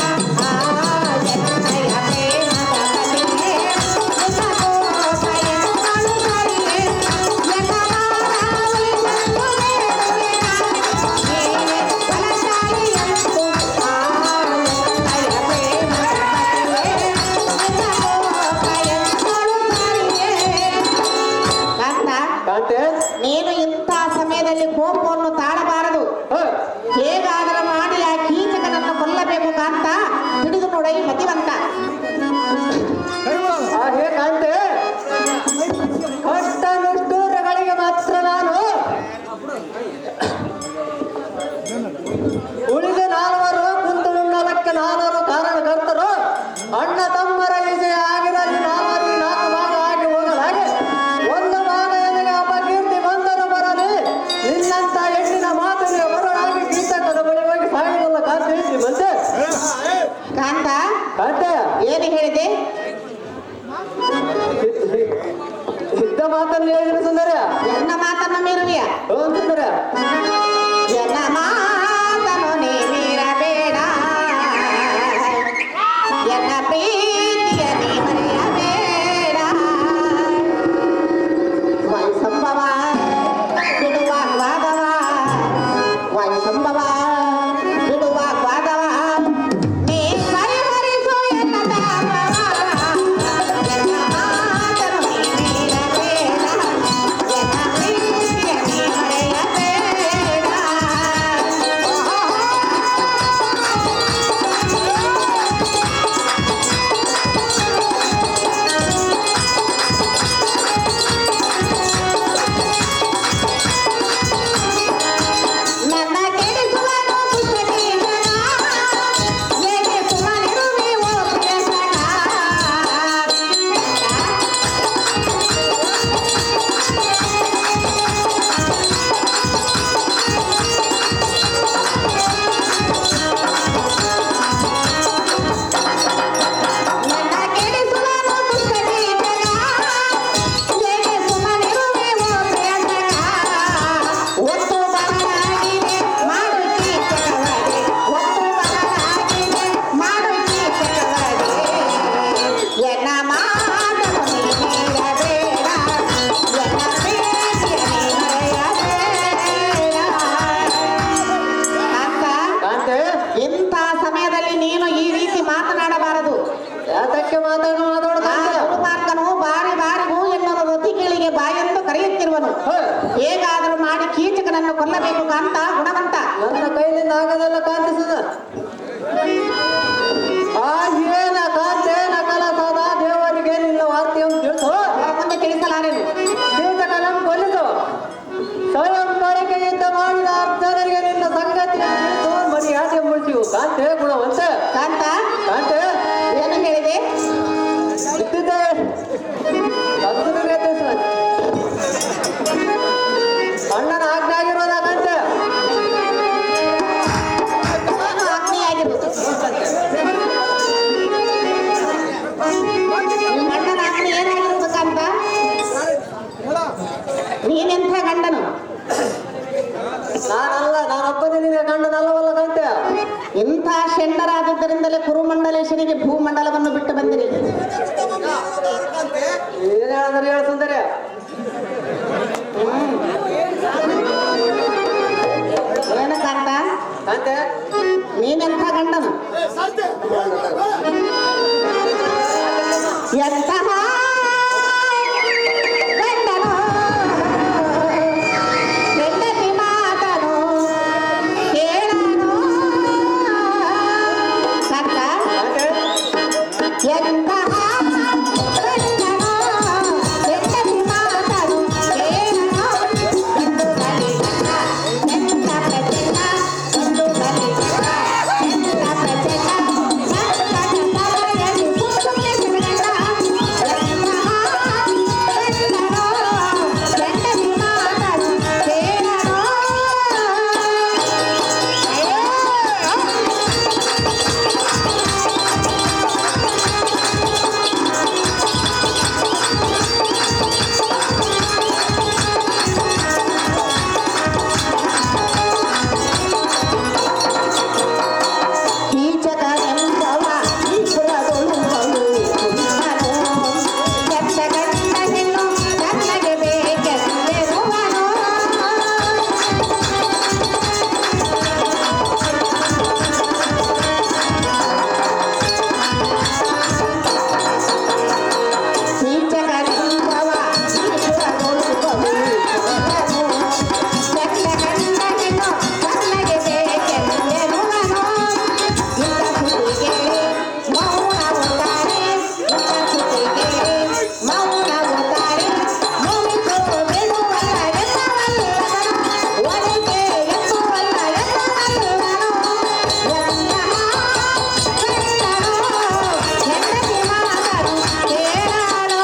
ಎನ್ನಯ ಪ್ರೇಮದ ಪತಿಯೇ ನಿನ್ನ ಕೋಪೆಯನ್ನು ಮಾಡುತ್ತಾರೆಯೇ. ಎಲ್ಲವಾದ ಉಳಿಸೆಂದು ಬೇಡುವೆ ನಾನು ನೀನೆ ಬಲಶಾಲಿಯಂದು. ಎನ್ನಯ ಪ್ರೇಮದ ಪತಿಯೇ ನಿನ್ನ ಕೋಪೆಯನ್ನು ಮಾಡುತ್ತಾರೆಯೇ. ಕಾಂತ, ಕಾಂತೆ ನೀನು ಇಂಥ ಸಮಯದಲ್ಲಿ ಕೋಪವನ್ನು ತಾಳಬಾರದು. ಹೇಗಾದರೂ ಮಾಡಿ ಆ ಕೀಚಕನನ್ನು ಕೊಲ್ಲಬೇಕು ಕಾಂತ. ಹಿಡಿದು ನೋಡೈ ಮತಿವಂತ. ಹಾಗೆ ಕಾಂತೆ ಕಷ್ಟ ನಿಷ್ಠೂರಗಳಿಗೆ ಮಾತ್ರ ನಾನು ಉಳಿದ ನಾಲ್ವರು ಕುಂತು ಉಣ್ಣಲಕ್ಕೆ ನಾಲ್ವರು ಕಾರಣಕರ್ತರು. ಅಣ್ಣ ತಮ್ಮರ ವಿಷಯ ಆಗಿರಲಿ ನಾಲ್ವರು ನಾಲ್ಕು ಭಾಗ ಆಗಿ ಹೋಗಲಾಗೆ ಒಂದು ಭಾಗ ಎನಗೆ ಅಪಕೀರ್ತಿ ಬಂದರೂ ಬರಲಿ. ನಿನ್ನಂತ ಹೆಣ್ಣಿನ ಮಾತಿಗೆ ಬರಲಾಗಿ ಕೀಚಕನ ಬಳಿ ಹೋಗಿ ಸಾಯುವುದಲ್ಲ ಕಾಂತೆ ಹೇಳ್ತಿ ಮತ್ತೆ ಕಾಂತ ಕಾಂತೆ ಏನು ಹೇಳಿದೆ? ಸಿದ್ಧ ಮಾತನ್ನು ಹೇಳಿದ್ರು ಸುಂದರ. ಎನ್ನ ಮಾತನ್ನು ಮೀರುವಿಯ? ಸುಂದರ ಎನ್ನ ಮಾತನ್ನು ನೀ ಮೀರಬೇಡ. ಎನ್ನ ಪ್ರೀತಿಯ ನೀ ಮರೆಯಬೇಡ. ವೈಸಂಭವ ಬಿಡುವ ವಾದವ, ವೈಸಂಭವ ಬಿಡುವ ವಾದವ ನೀ ಪರಿಹರಿಸು ಎನ್ನ ದಾಪವ. ಎನ್ನ ಮಾತನ್ನು ನೀ ಮೀರಬೇಡ. ಎನ್ನ ಪ್ರೀತಿಯ ನೀ ಮರೆಯಬೇಡ. ನನ್ನ ಕೆಡಿಸುವ ಯಾತಕ್ಕೆ ಗುರುಮಾರ್ಗನು ಬಾರಿ ಬಾರಿಗೂ ಎನ್ನುವ ರತಿಗಳಿಗೆ ಬಾಯೆಂದು ಕರೆಯುತ್ತಿರುವನು. ಹೇಗಾದರೂ ಮಾಡಿ ಕೀಚಕನನ್ನು ಕೊಲ್ಲಬೇಕು ಕಾಂತ ಗುಣವಂತ. ನನ್ನ ಕೈಲಿಂದ ಆಗದೆಲ್ಲ ಕಾಂತಿಸುದ ಆ ಏನ ಕಾಂತೆ ನಕಲ ಸದಾ ದೇವರಿಗೆ ನಿನ್ನ ವಾರ್ತೆಯನ್ನು ತಿಳಿಸು. ಮುಂದೆ ತಿಳಿಸಲಾರೇನು? ಕೀಚಕನನ್ನು ಕೊಲ್ಲಿಸು. ಸ್ವಯಂ ಬಳಿಕೆ ಯುದ್ಧ ಮಾಡಿದ ಅರ್ಜುನರಿಗೆ ನಿನ್ನ ಸಂಗತಿಯನ್ನು ತಿಳಿಸು. ಮರ್ಯಾದೆ ಮುಳಿಸಿವು ಕಾಂತೆ ಗುಣವಂತ. ಕಾಂತ ಕಾಂತೆ ಏನು ಹೇಳಿದೆ? ಇದ್ದಿದ್ದೆ ಅರ್ಜುನರಿಗೆ ತಿಳಿಸು. ಅಣ್ಣನ ಆಜ್ಞೆ ಆಗಿರೋದ ಕಾಂತೆ. ಅಗ್ನಿಯಾಗಿರುವುದು ನಿಮ್ಮ ಅಣ್ಣನ ಅಗ್ನಿ ಏನಾಗಿರುವುದು ಕಾಂತ? ನೀನೆಂಥ ಗಂಡನು? ನಾನೊಬ್ಬನೇ ನಿನಗೆ ಗಂಡನಲ್ಲವಲ್ಲ ಕಾಂತೆ. ಇಂಥ ಷಂಡರಾದದ್ದರಿಂದಲೇ ಕುರುಮಂಡಲೇಶನಿಗೆ ಭೂಮಂಡಲವನ್ನು ಬಿಟ್ಟು ಬಂದಿರಿ. ಏನ್ ಹೇಳಿದ್ರೆ ಹೇಳ ಸುಂದರಿ. ಏನು ಕಾಂತ? ಕಾಂತೆ ನೀನೆಂಥ ಗಂಡನು? ಎಂತಹ ಗಂಡನು ಹೆಂಡತಿ ಮಾತನು ಕೇಳನು ಕಾಂತ. ಎಂತಹ ಗಂಡನು ಹೆಂಡತಿ ಮಾತನು ಕೇಳನು. ಎಂದು ಬಲಿಗಂಡ ಎಂತ ಪ್ರಚಂಡ, ಎಂದು ಬಲಿಗಂಡ ಎಂತ ಪ್ರಚಂಡ, ಸಂಕಟದವರೆಯಲ್ಲಿ ಸುಮ್ಮನೆ ಸುಗಂಡ. ಎಂತಹ ಗಂಡನು ಹೆಂಡತಿ ಮಾತನು ಕೇಳನು. ಕೀಚಕನೆಂಬವ ಈಶ್ವರದೊಳುಂಬವು ಕುಂದನು. ಕೆಟ್ಟ ಗಂಡ ಹೆಣ್ಣು ನನಗೆ ಬೇಕೆಂದೆನುವನು. ಕೀಚಕನೆಂಬವ ಈಶ್ವರದೊಳುಂಬವು ಕುಂದನು. ಕೆಟ್ಟ ಗಂಡ ಹೆಣ್ಣು ನನಗೆ ಬೇಕೆಂದೆನುವನು. ಇಂಥ ಸುದ್ದಿಗೆ ಮೌನವುತ್ತಾರೆ, ಇಂಥ ಸುದ್ದಿಗೆ ಮೌನವುತ್ತಾರೆ. ಮುಗಿದು ಬಿಡುವಲ್ಲ ಎನ್ನವಲ್ಲದನು, ಒಳಗೆ ಎತ್ತುವಲ್ಲ ಎನ್ನವಲ್ಲದನು. ಎಂತಹ ಗಂಡನು ಹೆಂಡತಿ ಮಾತನು ಕೇಳನು.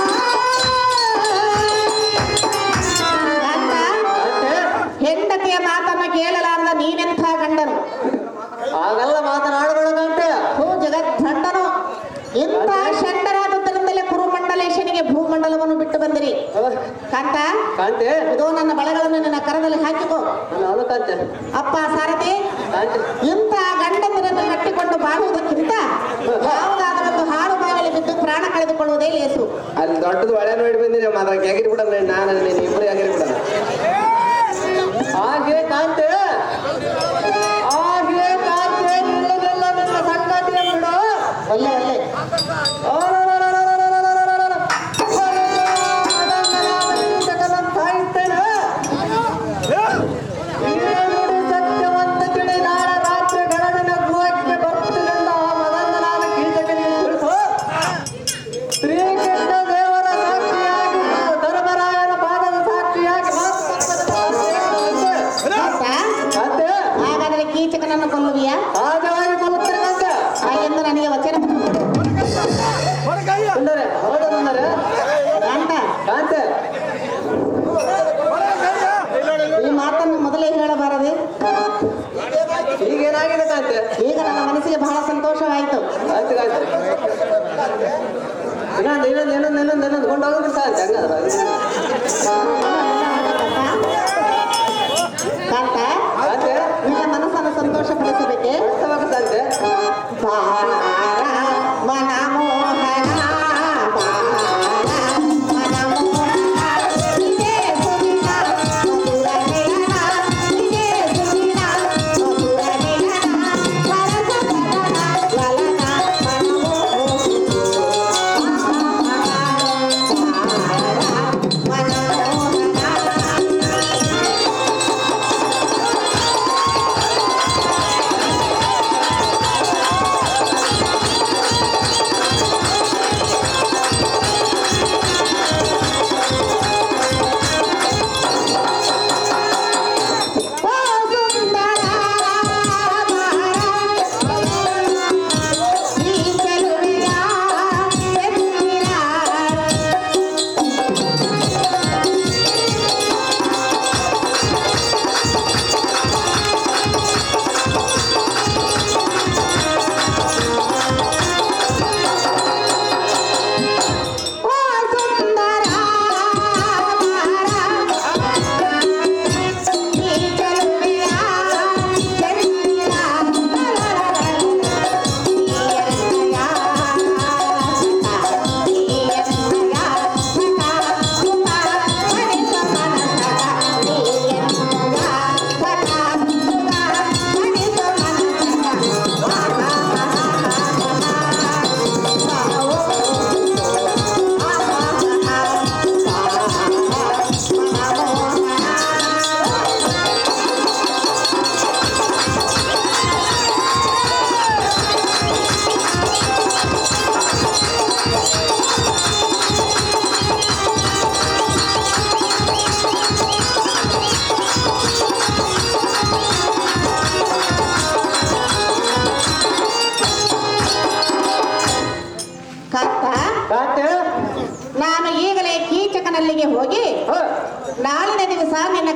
ಕಾಂತ, ಕಾಂತೆ ಹೆಂಡತಿಯ ಮಾತನ್ನು ಕೇಳಲಾರದ ನೀನೆಂಥ ಗಂಡನು? ಹಾಗೆಲ್ಲ ಮಾತನಾಡಬೇಡ ಕಾಂತೆ. ಜಗದ್ಧಂಡನು. ಇಂಥ ಷಂಡರಾದದ್ದರಿಂದಲೇ ಕುರುಮಂಡಲೇಶನಿಗೆ ಭೂಮಂಡಲವನ್ನು ಬಿಟ್ಟು ಬಂದಿರಿ. ಕಾಂತ, ಕಾಂತೆ ಇದೋ ನನ್ನ ಬಳೆಗಳನ್ನು ನಿನ್ನ ಕರದಲ್ಲಿ ಹಾಕಿಕೋ. ನಾನು ಕಾಂತೆ. ಅಪ್ಪ ಸಾರಥಿ, ಕಾಂತೆ ಇಂಥ ಗಂಡಂದಿರನ್ನು ಕಟ್ಟಿಕೊಂಡು ಬಾಳುವುದಕ್ಕಿಂತ ಯಾವುದಾದರೊಂದು ಹಾಳು ಬಾವಿಯಲ್ಲಿ ಬಿದ್ದು ಪ್ರಾಣ ಕಳೆದುಕೊಳ್ಳುವುದೇ ಲೇಸು. ಅಲ್ಲಿ ದೊಡ್ಡದು ಒಳ್ಳೆ ನೋಡಿ ಬಂದಿನಿ ಮಾತ್ರ ಎಗಿರಿ ಬಿಡೋಣ. ನಾನು ನೀನು ಇಬ್ಬರು ಎಗಿರಿ ಬಿಡೋಣ. ಹಾಗೆ ಕಾಂತೆ ಹಾಗೆ ಕಾಂತೆ ನಿಲ್ಲದೆಲ್ಲ ನನ್ನ ಸಂಗತಿಯ ಬಿಡು. ಒಳ್ಳೆ ಒಳ್ಳೆ ಸಾಯಿಸ್ತೇನೆ. ಸತ್ಯವಂತ ತಿಳಿ ನಾಳೆ ರಾತ್ರಿ ಗಣನ ಗೃಹಕ್ಕೆ ಬರುತ್ತಿಲ್ಲ. ಮದಂಗನಾದ ಕೀಚಕನಿಗೆ ತಿಳಿಸು. ಶ್ರೀಕೃಷ್ಣ ದೇವರ ಸಾಕ್ಷಿಯಾಗಿ ಧರ್ಮರಾಯನ ಪಾದದ ಸಾಕ್ಷಿಯಾಗಿ ಕಾಂತ, ಹಾಗಾದರೆ ಕೀಚಕನನ್ನು ಕೊಲ್ಲುವಿಯಾ? ಸಹಜವಾಗಿ ಕೊಲ್ಲುತ್ತಾರೆ ಕಾಂತೆ. ಎಂದು ನನಗೆ ವಚನ ಬಂದರೆ ಹೊರಡ ಬಂದರೆ ಕಾಂತ, ಕಾಂತೆ ಈ ಮಾತನ್ನು ಮೊದಲೇ ಹೇಳಬಾರದೆ? ಈಗೇನಾಗಿದೆ ಕಾಂತೆ? ಈಗ ನನ್ನ ಮನಸ್ಸಿಗೆ ಬಹಳ ಸಂತೋಷವಾಯಿತು. ಆಯ್ತು ಕಾಂತೆ. ಇನ್ನೊಂದು ಕೊಂಡೋಗಿದ್ರೆ ಸಾಕು ಹಂಗಾದ್ರೆ. ಕಾಂತ, ಕಾಂತೆ ನಿನ್ನ ಮನಸ್ಸನ್ನು ಸಂತೋಷಪಡಿಸಬೇಕೆ? ಕಾಂತೆ ಬಾರ ಮನಮೋಹನ, ಬಾರ ಮನಮೋಹನ, ಇದೇ ಸುದಿನ ಮಧುರ ಮಿಲನ, ಇದೇ ಸುದಿನ ಮಧುರ ಮಿಲನ, ವರಸ ಬದನ ಲಲನ ಮನಮೋಹನ.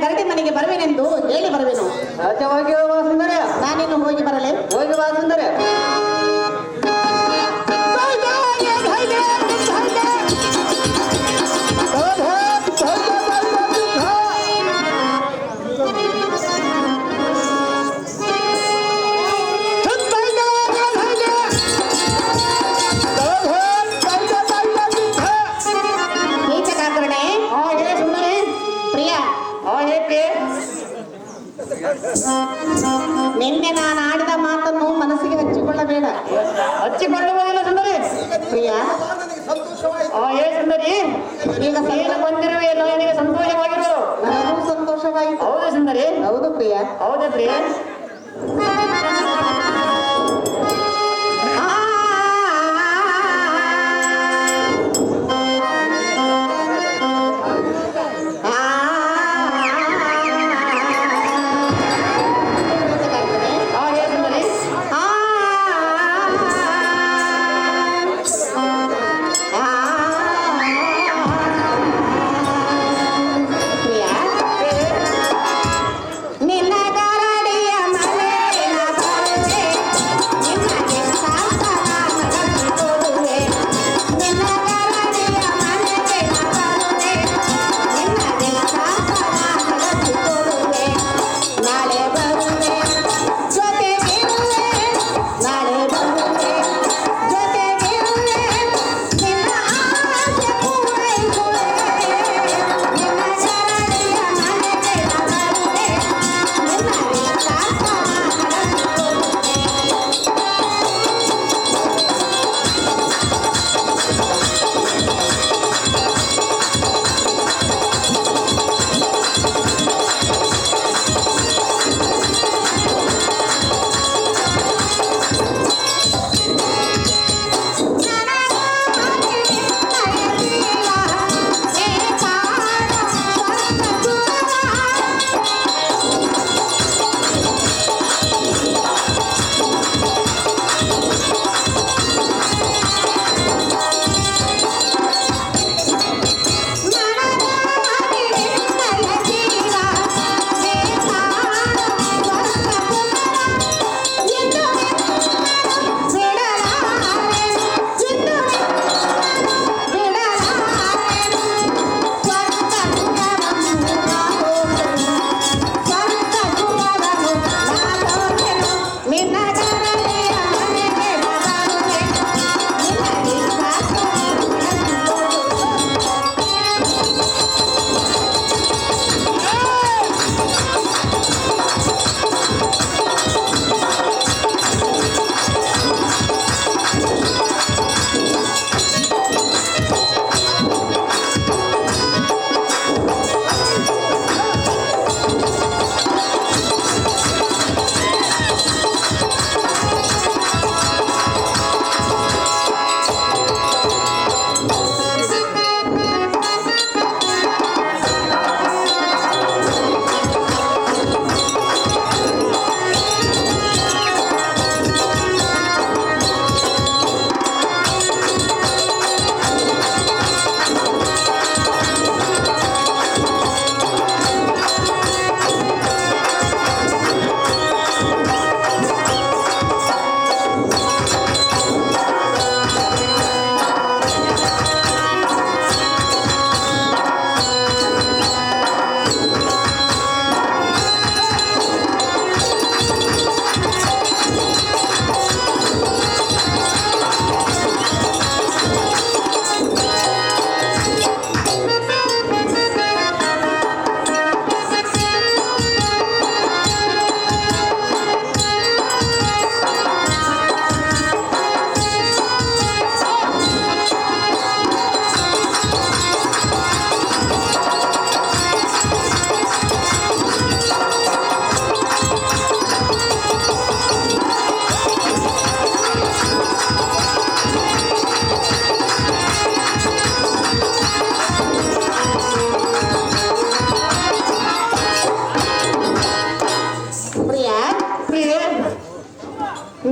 ಗರಡಿ ಮನೆಗೆ ಬರುವೆನೆಂದು ಹೇಳಿ ಬರುವೆನು. ಸಹಜವಾಗಿ ಬಾ ಸುಂದರಿ, ನಾನಿನ್ನು ಹೋಗಿ ಬರಲೆ. ಹೋಗಿ ಬಾ ಸುಂದರಿ. ಕೀಚಕಾಗ್ರಣೆ ಪ್ರಿಯ, ನಿನ್ನೆ ನಾನು ಆಡಿದ ಮಾತನ್ನು ಮನಸ್ಸಿಗೆ ಹಚ್ಚಿಕೊಳ್ಳಬೇಡ. ಹಚ್ಚಿಕೊಳ್ಳುವುದಿಲ್ಲ ಸುಂದರಿ. ಪ್ರಿಯ, ಸುಂದರಿ, ಈಗ ಏನು ಬಂದಿರುವೆಯಲ್ಲ ನಿನಗೆ ಸಂತೋಷವಾಗಿರುವುದು. ನನಗೂ ಸಂತೋಷವಾಯಿತು. ಹೌದು ಸುಂದರಿ, ಹೌದು ಪ್ರಿಯ. ಹೌದು ಪ್ರಿಯ.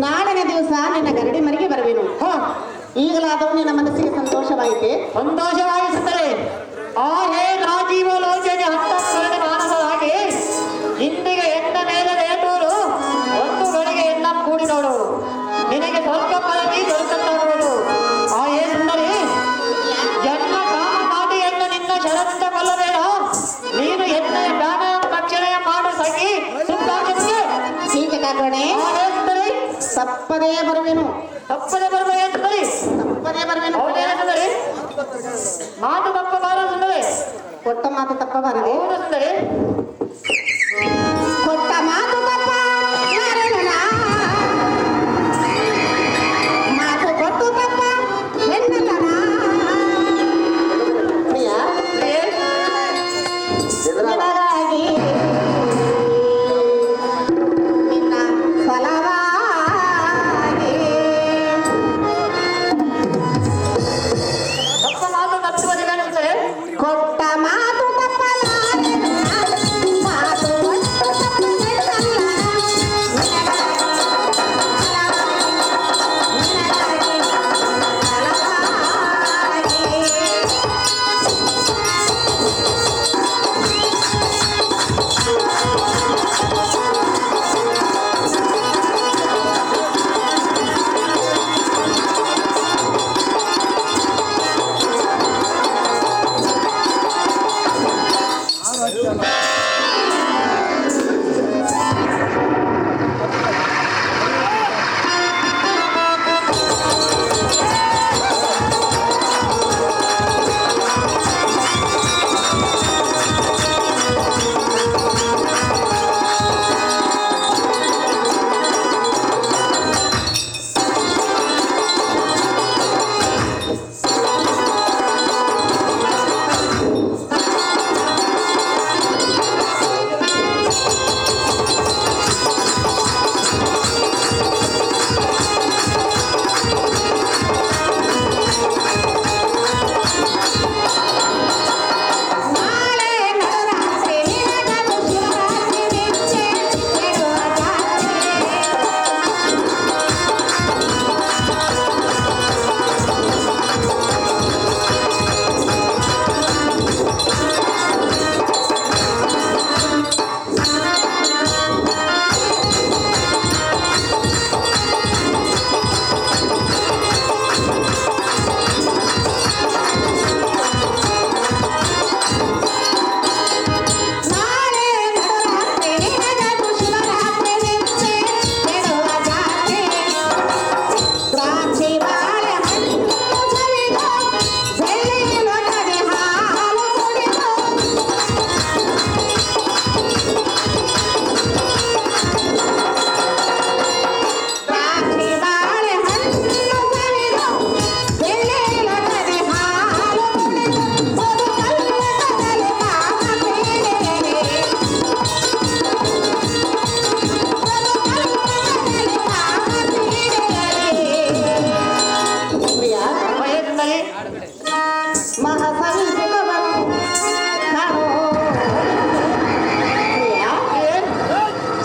ನಾಳಿನ ದಿವಸ ನಿನ್ನ ಗರಡಿ ಮನೆಗೆ ಬರುವೆನು. ಈಗಲಾದರೂ ನಿನ್ನ ಮನಸ್ಸಿಗೆ ಸಂತೋಷವಾಯಿತೆ? ಸಂತೋಷವಾಗಿಸುತ್ತದೆ. ಆ ಹೇ ರಾಜೀವ ಲೋಚನೆ ಹತ್ತ ಮಾನಸದ ಹಾಗೆ ಏಕಾಗ್ರಣೆ ಸುಂದರಿ ತಪ್ಪದೇ ಬರುವೆನು ತಪ್ಪದೆ ಬರಬೇಕು ಸುಂದರಿ ತಪ್ಪದೇ ಬರುವೆನು ಹೌದೇನ ಸುಂದರಿ ಮಾತು ತಪ್ಪಬಾರದು ಸುಂದರಿ ಕೊಟ್ಟ ಮಾತು ತಪ್ಪಬಾರದೆ ಹೌದು ಸುಂದರಿ ಕೊಟ್ಟ ಮಾತು ತಪ್ಪ ಮಾತು ಕೊಟ್ಟು ತಪ್ಪ ಹೆಣ್ಣಲ್ಲನ ಪ್ರಿಯ ನಿನಗಾಗಿ ನಿನ್ನ ಫಲವಾಗಿ ತಪ್ಪ ಮಾತು ತಪ್ಪುವುದಿಲ್ಲ ಸುಂದರಿ ಕೊಟ್ಟ ಮಾತು ತಪ್ಪಲಾರೆ ಮಾತು ಕೊಟ್ಟು ತಪ್ಪು ಹೆಣ್ಣಲ್ಲನ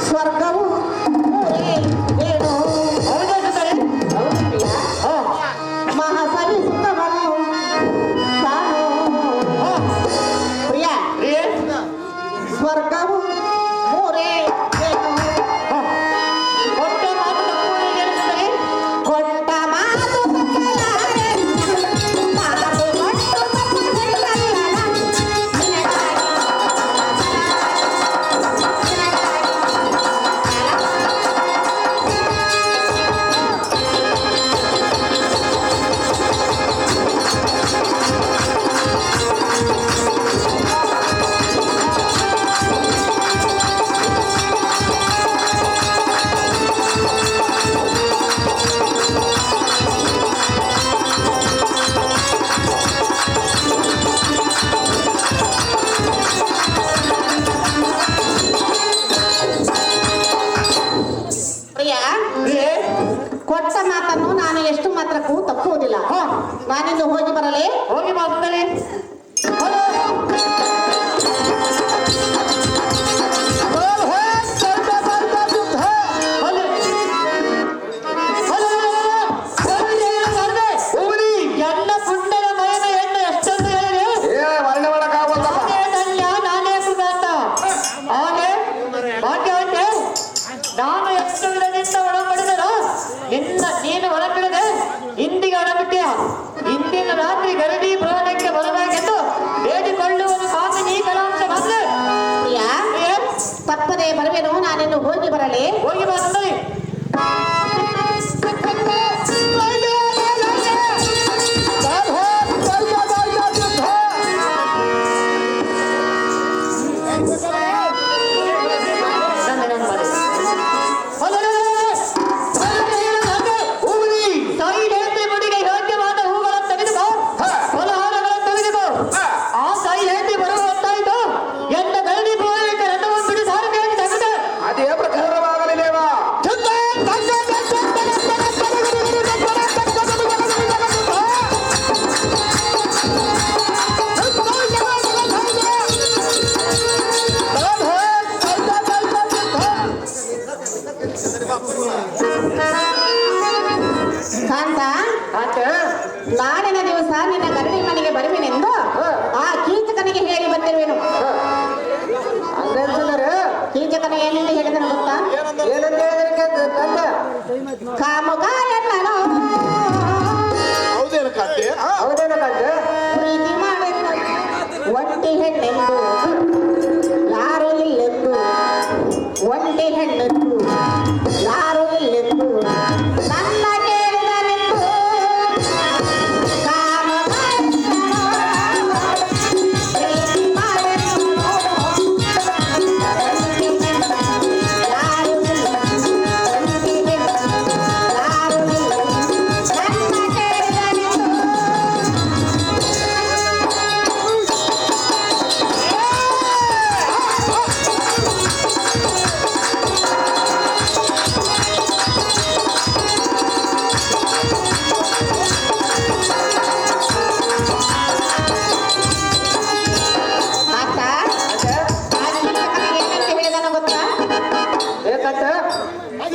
ಸ್ವರ್ಗವು ಮೂರೇ ಏಳು ಹೌದಾ ಸುಂದರಿ ಮಹಾಸವಿ ಸುಖವನ್ನು ಕಾಣೋ ಪ್ರಿಯ ಸ್ವರ್ಗವು ಮೂರೇ ಏಳು ಕೊಟ್ಟ ಮಾತು ತಪ್ಪುವುದಿಲ್ಲ ಸುಂದರಿ ಕೊಟ್ಟ ಮಾತು ತಪ್ಪಲಾರೆ ಮಾತು ಕೊಟ್ಟು ತಪ್ಪುವುದಿಲ್ಲಲ್ಲ. ಪ್ರಿಯ ಕೊಟ್ಟ ಮಾತನ್ನು ನಾನು ಎಷ್ಟು ಮಾತ್ರಕ್ಕೂ ತಪ್ಪುವುದಿಲ್ಲ ನಾನಿಂದು ಹೋಗಿ ಬರಲೇ ಹೋಗಿ ಬಾ ಸುಂದರಿ ಎಲ್ಲ ಪುಂಡರ ಮಯನ ಹೆಣ್ಣು ಎಷ್ಟೊಂದು ಹೇಳಿದೆ ನಾನೇ ಸುಧಾರ್ಥ ಹಾಗೆ ಭಾಗ್ಯವಂತೆ ನಾನು ಎಷ್ಟು ವಿಧದಿಂದ ಒಳಪಡಿದನೋ ನೀನು ಒಳಬಿಡದೆ ಇಂದಿಗೆ ಒಳಬಿಟ್ಟಿಯ ಇಂದಿನ ರಾತ್ರಿ ಗರಡಿ ಭವನಕ್ಕೆ ಬರಬೇಕೆಂದು ಬೇಡಿಕೊಳ್ಳುವುದು ಮಾತು ನೀ ಕಲಾಂಶ ಬಂದ್ರೆ ಪ್ರಿಯ ತಪ್ಪದೆ ಬರುವೆನು ನಾನಿನ್ನು ಹೋಗಿ ಹೋಗಿ ಬರಲಿ. ಹೋಗಿ ಬಾ ಸುಂದರಿ. ಕಾಂತ, ನಾಳಿನ ದಿವಸ ನಿನ್ನ ಗರಡಿ ಮನೆಗೆ ಬರುವೆನೆಂದು ಆ ಕೀಚಕನಿಗೆ ಹೇಳಿ ಬಂದಿರುವೆನು. ಕೀಚಕನ ಏನೆಂದು ಹೇಳಿದನು ಗೊತ್ತಾ? ಕಾಮುಕ ಎನ್ನನು ಪ್ರೀತಿ ಮಾಡೆಂದು ಒಂಟಿ ಹೆಣ್ಣೆಂದು ಯಾರು ಇಲ್ಲೆಂದು, ಒಂಟಿ ಹೆಣ್ಣೆಂದು ಯಾರು ಇಲ್ಲೆಂದು ನನ್ನ ಕೇಳಿದನೆಂದು ಕಾಮುಕ ಎನ್ನನು ಪ್ರೀತಿ ಮಾಡೆಂದು ಯಾರು ಇಲ್ಲೆಂದು, ಒಂಟಿ ಹೆಣ್ಣೆಂದು ಯಾರು ಇಲ್ಲೆಂದು ನನ್ನ ಕೇಳಿದನೆಂದು. ಆತ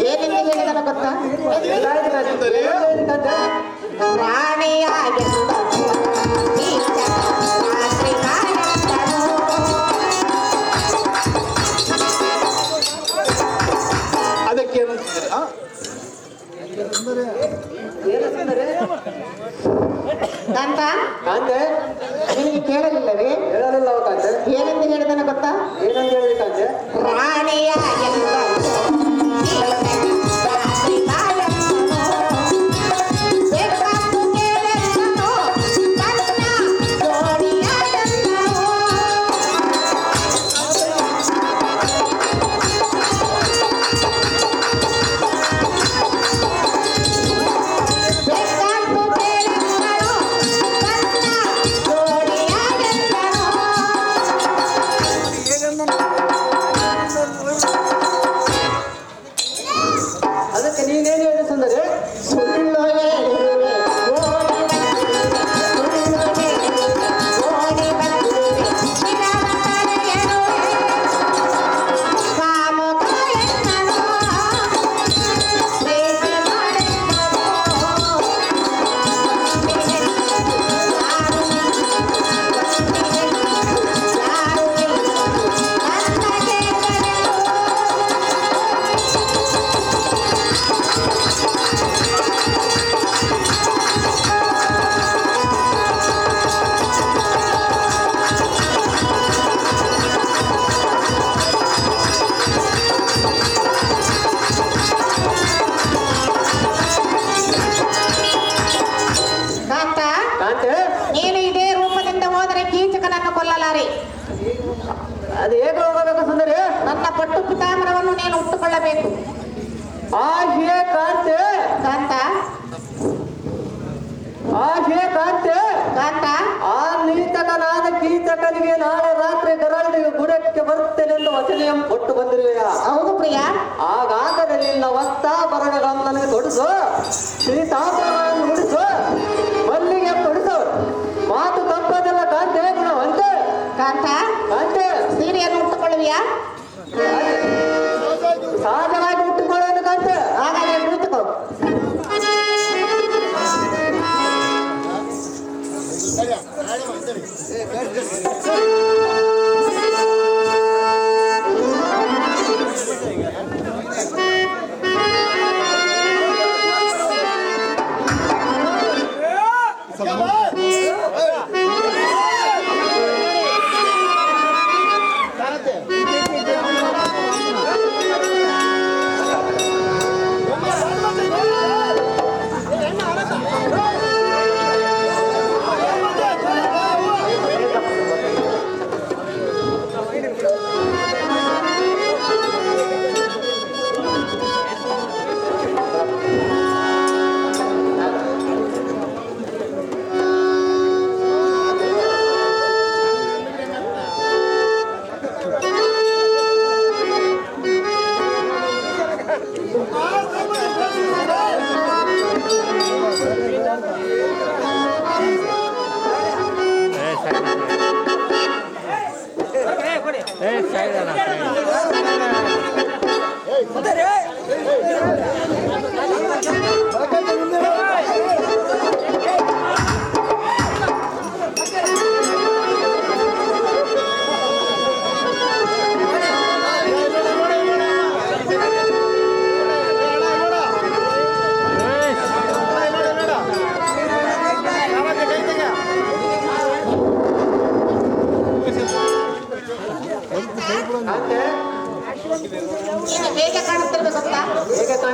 ಏನೆಂದು ಹೇಳಿದನು ಗೊತ್ತಾ? ಏನೆಂದು ಹೇಳಿದನು ಗೊತ್ತಾ? ರಾಣಿಯಾಗೆಂದ ನೀಚ ರಾತ್ರಿ ಕಾಣೆಂದನು. ಅದಕ್ಕೆ ಕಾಂತ, ನಿನಗೆ ಕೇಳಲಿಲ್ಲವೇ? ಏನೆಂದು ಹೇಳಿದನು ಗೊತ್ತಾ? ರಾಣಿಯಾಗೆಂದ ರಾತ್ರಿ ಕಾಣೆಂದನು. ಬೇಕಾದ್ದು ಕೇಳೆಂದನು ತನ್ನ ಜೋಡಿಯಾಗೆಂದನು. ಬೇಕಾದ್ದು ಕೇಳೆಂದನು ತನ್ನ ಜೋಡಿಯಾಗೆಂದನು. ಅದಕ್ಕೆ ನೀನೇನು ಹೇಳಿ ಸುಂದರಿ? ಸುಳ್ಳು ಹೇಳಿರುವೆ ಓಡಿ ಬಂದಿರುವೆ, ಸುಳ್ಳು ಹೇಳಿರುವೆ ಓಡಿ ಬಂದಿರುವೆ, ಶಿರವತರೆಯರುವೆ. ಕಾಮುಕ ಎನ್ನನು ಪ್ರೀತಿ ಮಾಡೆಂದನು ಯಾರು ಇಲ್ಲೆಂದು ನನ್ನ ಕೇಳಿದನೆಂದು. ಕಾಂತ, ನೀನು ಇದೇ ರೂಪದಿಂದ ಹೋದರೆ ಕೀಚಕನನ್ನು ಕೊಲ್ಲಲಾರೆ. ಅದು ಹೇಗೆ ಹೋಗಬೇಕು ಸುಂದರಿ? ನನ್ನ ಪಟ್ಟು ಪಿತಾಮರವನ್ನು ನೀನು ಉಟ್ಟುಕೊಳ್ಳಬೇಕು. ಆಶೆ ಕಾಂತೆ, ಕಾಂತ, ಆಶೆ ಕಾಂತೆ. ಕಾಂತ, ಆ ನೀತಕನಾದ ಕೀಚಕನಿಗೆ ನಾಳೆ ರಾತ್ರಿ ಗರಳಿಗೆ ಗುಡಕ್ಕೆ ಬರುತ್ತೇನೆಂದು ವಚನೆಯಂ ಕೊಟ್ಟು ಬಂದಿರುವೆಯ. ಹೌದು ಪ್ರಿಯ. ಆಗಾಗಲೇ ನಿನ್ನ ವಸ್ತಾಭರಣಗಳನ್ನು ನನಗೆ ಕೊಡಿಸು, ಶ್ರೀತಾಂಬರಗಳನ್ನು ಉಡಿಸು, ಮಲ್ಲಿಗೆ ಕೊಡಿಸು. ಮಾತು ತಪ್ಪದಲ್ಲ ಕಾಂತೆ, ಗುಣವಂತೆ ಕಾಂತ, ಕಾಂತೆ. ಸೀರೆಯನ್ನು ಉಟ್ಟುಕೊಳ್ಳುವಿಯಾ? ಸಹಜವಾಗಿ ಉಟ್ಟುಕೊಳ್ಳೋನು ಕಾಂತೆ. ಹಾಗಾದ್ರೆ ಕುಳಿತುಕೋ.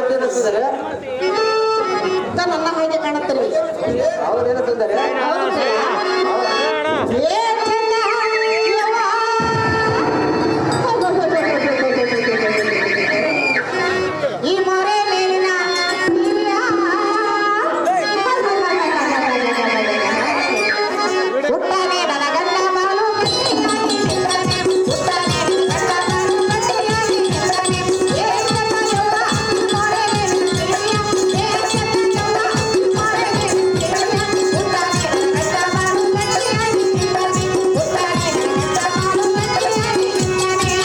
ಅವ್ರೇನು ಸುಂದರಿ? ನನ್ನ ಹಾಗೆ ಕಾಣುತ್ತೀರಿ. ಅವ್ರೇನು ಸುಂದರಿ? ಏ ಚೆನ್ನ ಯವ್ವ. ಈ ಮೊರೆ ಮೇಲಿನ ಸೀರೆಯ ಹುಟ್ಟಾನೆ ನನ್ನ ಗಂಡ ಬಾಳು ಗಟ್ಟಿಯಾಗಿ ನಿಂತಾನೆ. ಹುಟ್ಟಾನೆ ನನ್ನ ಗಂಡ ಬಾಳು ಗಟ್ಟಿಯಾಗಿ ನಿಂತಾನೆ. ಏ ಚೆನ್ನ ಯವ್ವ, ಮೊರೆ ಮೇಲಿನ ಸೀರೆಯ. ಏ ಚೆನ್ನ ಯವ್ವ, ಮೊರೆ ಮೇಲಿನ ಸೀರೆಯ. ಹುಟ್ಟಾನೆ ನನ್ನ ಗಂಡ ಬಾಳು ಗಟ್ಟಿಯಾಗಿ ನಿಂತಾನೆ. ಹುಟ್ಟಾನೆ ನನ್ನ ಗಂಡ ಬಾಳು ಗಟ್ಟಿಯಾಗಿ ನಿಂತಾನೆ.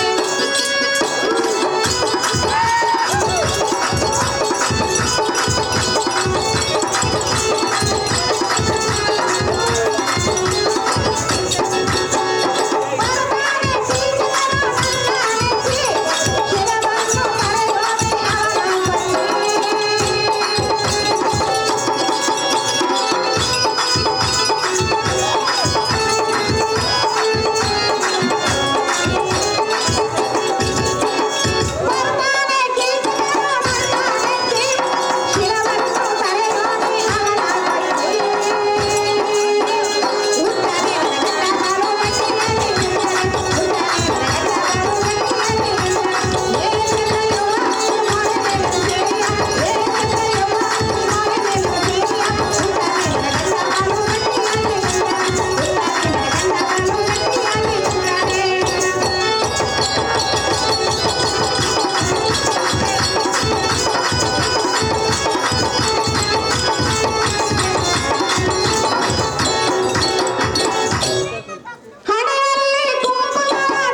ಹಣೆಯಲ್ಲಿ ಕುಂಕುಮ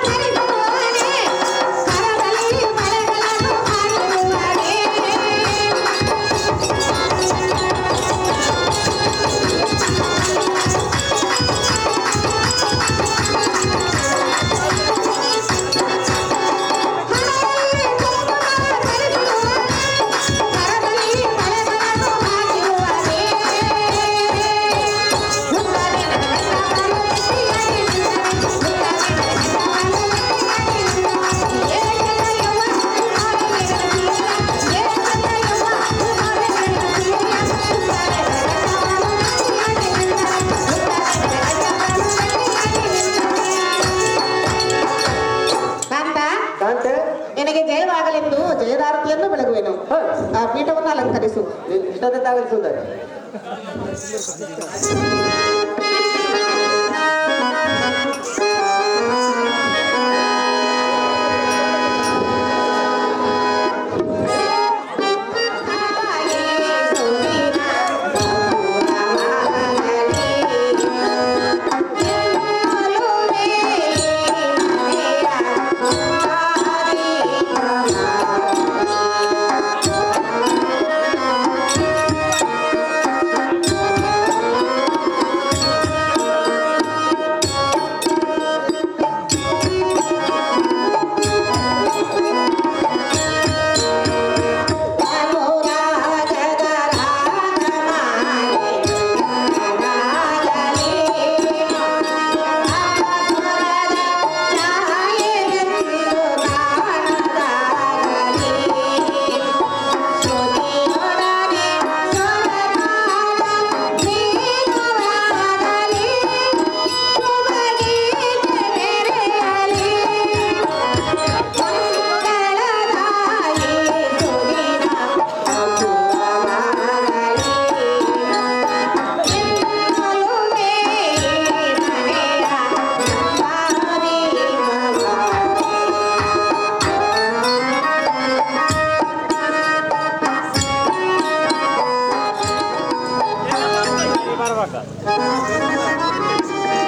ಧರಿಸುವವನೇ, ಕರದಲ್ಲಿ ಬಳೆಗಳನ್ನು ಹಾಕಿರುವವನೇ. ಹಣೆಯಲ್ಲಿ ಕುಂಕುಮ ಧರಿಸುವವನೇ, ಕರದಲ್ಲಿ ಬಳೆಗಳನ್ನು ಹಾಕಿರುವವನೇ. ಹುಟ್ಟಾನೆ ನನ್ನ ಗಂಡ ಬಾಳು ಗಟ್ಟಿಯಾಗಿ ನಿಂತಾನೆ. ಹುಟ್ಟಾನೆ ನನ್ನ ಗಂಡ ಬಾಳು ಗಟ್ಟಿಯಾಗಿ ನಿಂತಾನೆ. ಏ ಚೆನ್ನ ಯವ್ವ, ಮೊರೆ ಮೇಲಿನ ಸೀರೆಯ. ಏ ಚೆನ್ನ ಯವ್ವ, ಮೊರೆ ಮೇಲಿನ ಸೀರೆಯ. ಹುಟ್ಟಾನೆ ನನ್ನ ಗಂಡ ಬಾಳು ಗಟ್ಟಿಯಾಗಿ ನಿಂತಾನೆ. ಹುಟ್ಟಾನೆ ನನ್ನ ಗಂಡ ಬಾಳು ಗಟ್ಟಿಯಾಗಿ ನಿಂತಾನೆ. ಕಾಂತ, ಕಾಂತೆ? ನಿನಗೆ ಜಯವಾಗಲೆಂದು ಜಯದಾರತಿಯನ್ನು ಬೆಳಗುವೆನು. ಆ ಪೀಠವನ್ನು ಅಲಂಕರಿಸು. ನೀನ್ ಇಷ್ಟದಾಗಲಿ ಸುಂದರಿ.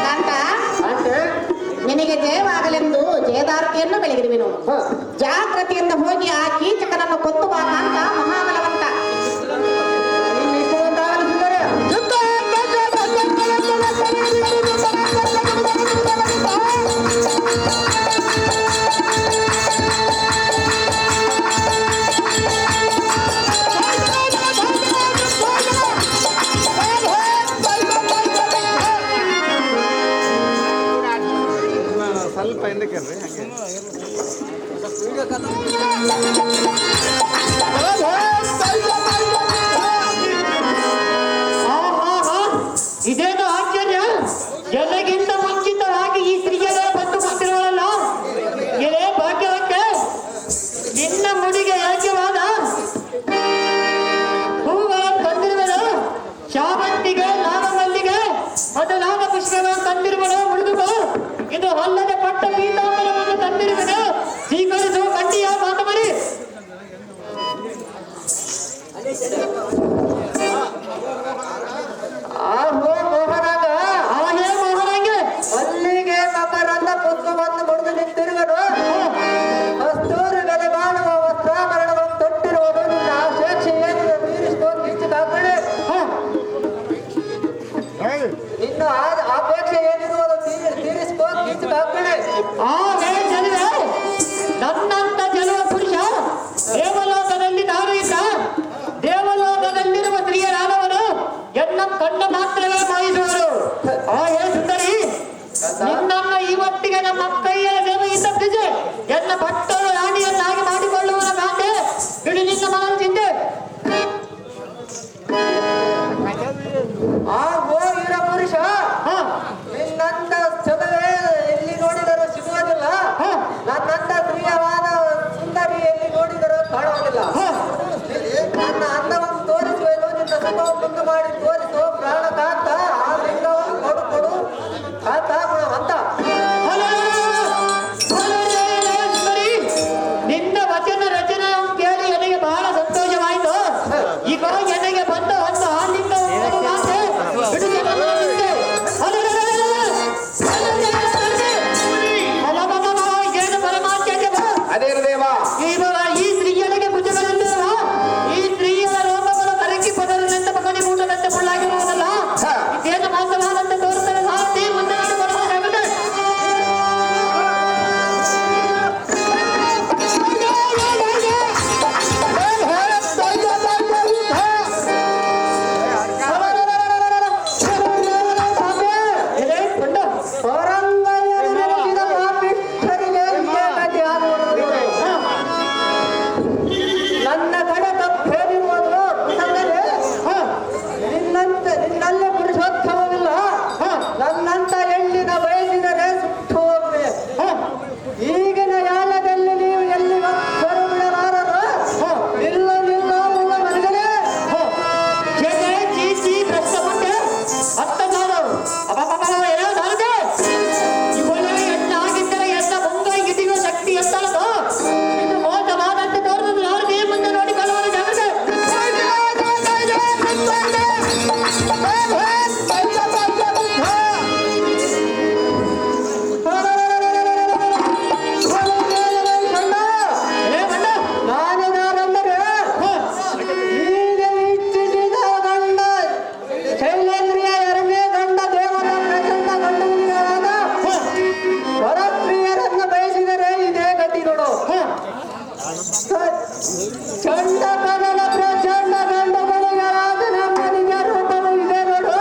ಕಾಂತ, ಕಾಂತೆ? ನಿನಗೆ ಜಯವಾಗಲೆಂದು ಜಯದಾರತಿಯನ್ನು ಬೆಳಗಿರುವೆನು. ಹ. ಜಾಗ್ರತೆಯಿಂದ ಹೋಗಿ ಆ ಕೀಚಕನನ್ನು ಕೊಂದು ಬಾ ಕಾಂತ, ಮಹಾಬಲವಂತ. ನೀನ್ ಇಷ್ಟದಾಗಲಿ ಸುಂದರಿ. ಸ್ವಲ್ಪ ಹಿಂದಕ್ಕೆ ಓ ಆಹೋ ಮೋಹನಾಗ ಅವನೇ ಮೋಹನಂಗೆ ಅಲ್ಲಿಗೆ ಮಕರಂದ ಪುಷ್ಪ ಬಂದು ಮುಡಿದು ನಿಂತಿರುವನು ಕಸ್ತೂರಿ ಬೆಲೆ ಬಾಳುವ ವಸ್ತ್ರಾಭರಣವನ್ನು ತೊಟ್ಟಿರುವುದು ನಿನ್ನ ಆಶೇಕ್ಷೆ ಏನು ಮೀರಿಸ್ತೋ ಕಿಚ್ಚುಕಾಕಡೆ ನಿನ್ನ ಅಪೇಕ್ಷೆ ಏನಿರುವುದು ತೀರಿಸ್ಕೋ ಕಿಚ್ಚುಕಾಕಡೆ ಚೆಲುವೆ ನನ್ನಂತ ಚೆಲುವ ಪುರುಷ ದೇವಲೋಕದಲ್ಲಿ ನಾನು ಇದ್ದ ದೇವಲೋಕದಲ್ಲಿರುವ ಸ್ತ್ರೀಯರಾದವರು ಎನ್ನ ಕಣ್ಣು ಮಾತ್ರವೇ ಮಾಯಿಸುವರು ಸುಂದರಿ ನಿನ್ನನ್ನು ಇವತ್ತಿಗೆ ನಮ್ಮ ಕೈಯ ಸೇವೆಯಿಂದ ಬಿಡಿಸಿ ಎನ್ನ ಭಕ್ತರು ರಾಣಿಯನ್ನಾಗಿ ಮಾಡಿಕೊಳ್ಳುವ ಗಾಂಧಿ ಬಿಡಿ ನಿನ್ನ ಮನಸ್ಸು ಚಿಂತೆ ಆಹೋ ಇರ ಪುರುಷ ನಿನ್ನಂತ ಚಲವೇ ಎಲ್ಲಿ ನೋಡಿದರೂ ಸಿಗುವುದಿಲ್ಲ ನನ್ನಂತ ಪ್ರಿಯವಾದ ಸುಂದರಿ ಎಲ್ಲಿ ನೋಡಿದರೂ ಕಾಣುವುದಿಲ್ಲ ನನ್ನ ಅನ್ನವನ್ನು ತೋರಿಸುವೆನು ನಿನ್ನ ಸುಖವನ್ನು ಮುಂದೆ ಮಾಡಿ ತೋರಿಸು ಪ್ರಾಣ ಕಾಂತ ಆ ಲಿಂಗವನ್ನು ಕೊಡು ಕೊಡು ಕಾಂತ ಗುಣವಂತ ನಿನ್ನ ವಚನ ರಚನೆ ಕೇಳಿ ನನಗೆ ಬಹಳ ಸಂತೋಷವಾಯಿತು ಈಗ ನನಗೆ ಬಂದ ಒಂದು ಆಲಿಂಗವನ್ನು ಮಾತೆ ಬಿಡುಗೆ ಬಂದಿದೆ. ಏನು ಪರಮಾತ್ಮಕ್ಕೆ ಅದೇನು ದೇವ ಈ ಸ್ತ್ರೀಯರಿಗೆ ಭುಜಗಳಿಲ್ಲವ ಈ ಸ್ತ್ರೀಯರ ರೋಮಗಳ ಕರಕಿ ಪದರಿನಿಂದ ಮಗನಿ ಊಟದಂತೆ ಮುಳ್ಳಾಗಿರುವುದಲ್ಲ ಇದೇನು ಮೋಸವಾದಂತೆ ತೋರುತ್ತದೆ ಸಾರಥಿ ಮುಂದೆ ನಾನು ಬರಬೇಕಾಗುತ್ತೆ ನನ್ನ ಕಡೆ ತಪ್ಪೇನಿರುವುದು ನಿನ್ನಲ್ಲೇ ಪುರುಷೋತ್ತಮವಿಲ್ಲ ನನ್ನಂತ ಹೆಣ್ಣಿನ ಬಯಸಿದರೆ ಸುಟ್ಟು ಹೋಗುವೆ ಈಗಿನ ಯಾಲದಲ್ಲಿ ನೀವು ಎಲ್ಲಿ ಕರು ಬಿಡಲಾರರು ನಿಲ್ಲ ನಿಲ್ಲ ಮುಳ್ಳ ಮನೆಗಳೇ ಜಯ ಜೀಸಿ ಪ್ರಶ್ನೆ ಅತ್ತ ನಾನು ಏನೋ ಸಾರದೆ ಇವಳ ಎಣ್ಣಾಗಿದ್ದರೆ ಎನ್ನ ಮುಂದೆ ಇದಿಗೋ ಶಕ್ತಿ ಎತ್ತಲದು ಇದು ಮೋಸವಾದಂತೆ ತೋರಿದ ಸಾರದೆ ಮುಂದೆ ನೋಡಿಕೊಳ್ಳುವ ಜಾಗ್ರತೆ ನಾನಿದಾರೆಂದರೆ ಈಗ ಇಚ್ಛಿಸಿದ ಗಂಡ ಶೈಲೇಂದ್ರಿಯ ಎರಡನೇ ಗಂಡ ದೇವರ ಪ್ರಚಂಡ ಗಂಡನಿಗಳಾದ ಪರಪ್ರಿಯರನ್ನು ಬಯಸಿದರೆ ಇದೇ ಗತಿ ನೋಡು ಚಂಡ ಕಮಲ ಪ್ರಚಂಡ ಗಂಡಗಳಿಗಳಾದ ನಮ್ಮನಿಗೆ ರೂಪವು ಇದೆ ನೋಡು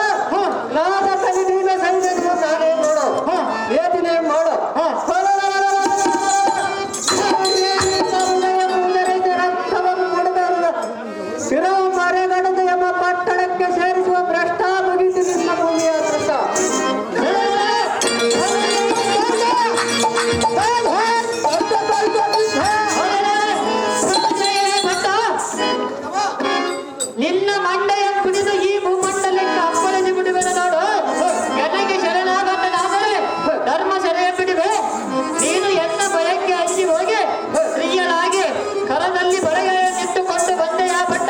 ನಾದ ಕಲಿದೀಗ ಸೈನ್ಯವು ನಾನೇ ನೋಡು ವೇದನೆ ಮಾಡು ರಕ್ತವನ್ನು ಕುಡಿದಲ್ಲ ಶಿರವು ಮರೆಗಡದು ಎಂಬ ಪಟ್ಟಣಕ್ಕೆ ಸೇರಿಸುವ ಭ್ರಷ್ಟ ಮುಗಿಸಿ ನಿನ್ನ ಭೂಮಿಯ ಕೃತ ನಿನ್ನ ಮಂಡೆಯ ಕುಡಿದು ಈ ಭೂಮಂಡಲಕ್ಕೆ ಅಪ್ಪಳಿಸಿ ಬಿಡುವೆನು ನೋಡು ನನಗೆ ಶರಣಾಗತನಾದರೆ ಧರ್ಮ ಸೆರೆಯ ಬಿಡುವೆ ನೀನು ಎನ್ನ ಭಯಕ್ಕೆ ಹಚ್ಚಿ ಹೋಗಿ ಸ್ತ್ರೀಯಳಾಗಿ ಕರದಲ್ಲಿ ಬರೆಯ ನಿಂತುಕೊಂಡು ಬಂದೆಯ ಭಟ್ಟ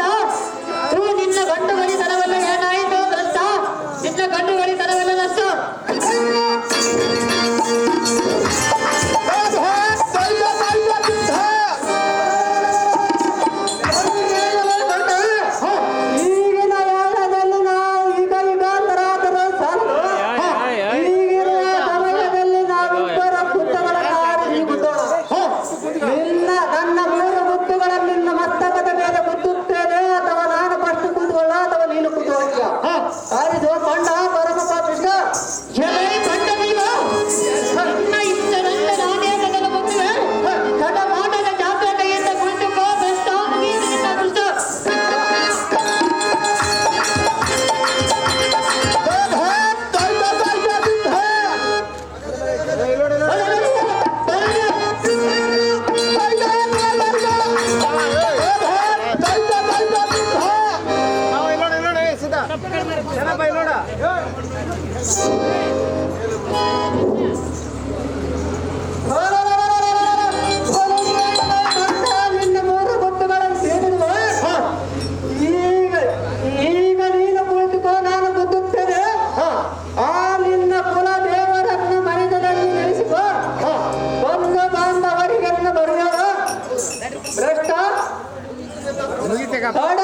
ತೂ ನಿನ್ನ ಗಂಡುಗಡಿತನವೆಲ್ಲ ಏನಾಯಿತು ಭ್ರಷ್ಟ ನಿನ್ನ ಗಂಡುಗಡಿತನವೆಲ್ಲ ನಷ್ಟ ಈಗಿನ ಯಾಳದಲ್ಲಿ ನಾವು ಈಗ ಯುಗಾಂತರಾದರೂ ಸಾಲದು ಈಗಿನ ಸಮಯದಲ್ಲಿ ನಾವಿಬ್ಬರ ಪುತ್ರಗಳ ಕಾರಿ ಗುದ್ದೋಣ ನನ್ನ ಮೂರು ಮುತ್ತುಗಳ ನಿನ್ನ ಮಸ್ತಕದ ಮೇಲೆ ಗುದ್ದುತ್ತೇನೆ ಅಥವಾ ನಾನು ಫಸ್ಟ್ ಕೂತ್ಕೊಳ್ಳ ಅಥವಾ ನೀನು ಕೂತ್ಕೊಳ್ಳ ಆರಿಸು ಕೊಂಡ ಪರಮ ಪಾಪಿಷ್ಟ ಎಲೈ ಬಂಡ ನೀವು ನನ್ನ ಇಷ್ಟದಂತೆ ನಾನೇ ಮೊದಲು ಬಂದಿವೆ ತಡ ಮಾಡದ ಜಾಗ್ರತೆಯಿಂದ ಕುಳಿತುಕೋ ಭ್ರಷ್ಟ ಮುಗಿಯಿತು ನಿನ್ನ ಅದೃಷ್ಟ ನಿನ್ನ ಮೂರು ಮುತ್ತುಗಳನ್ನು ಸೇರಿರುವ ಈ ತಡ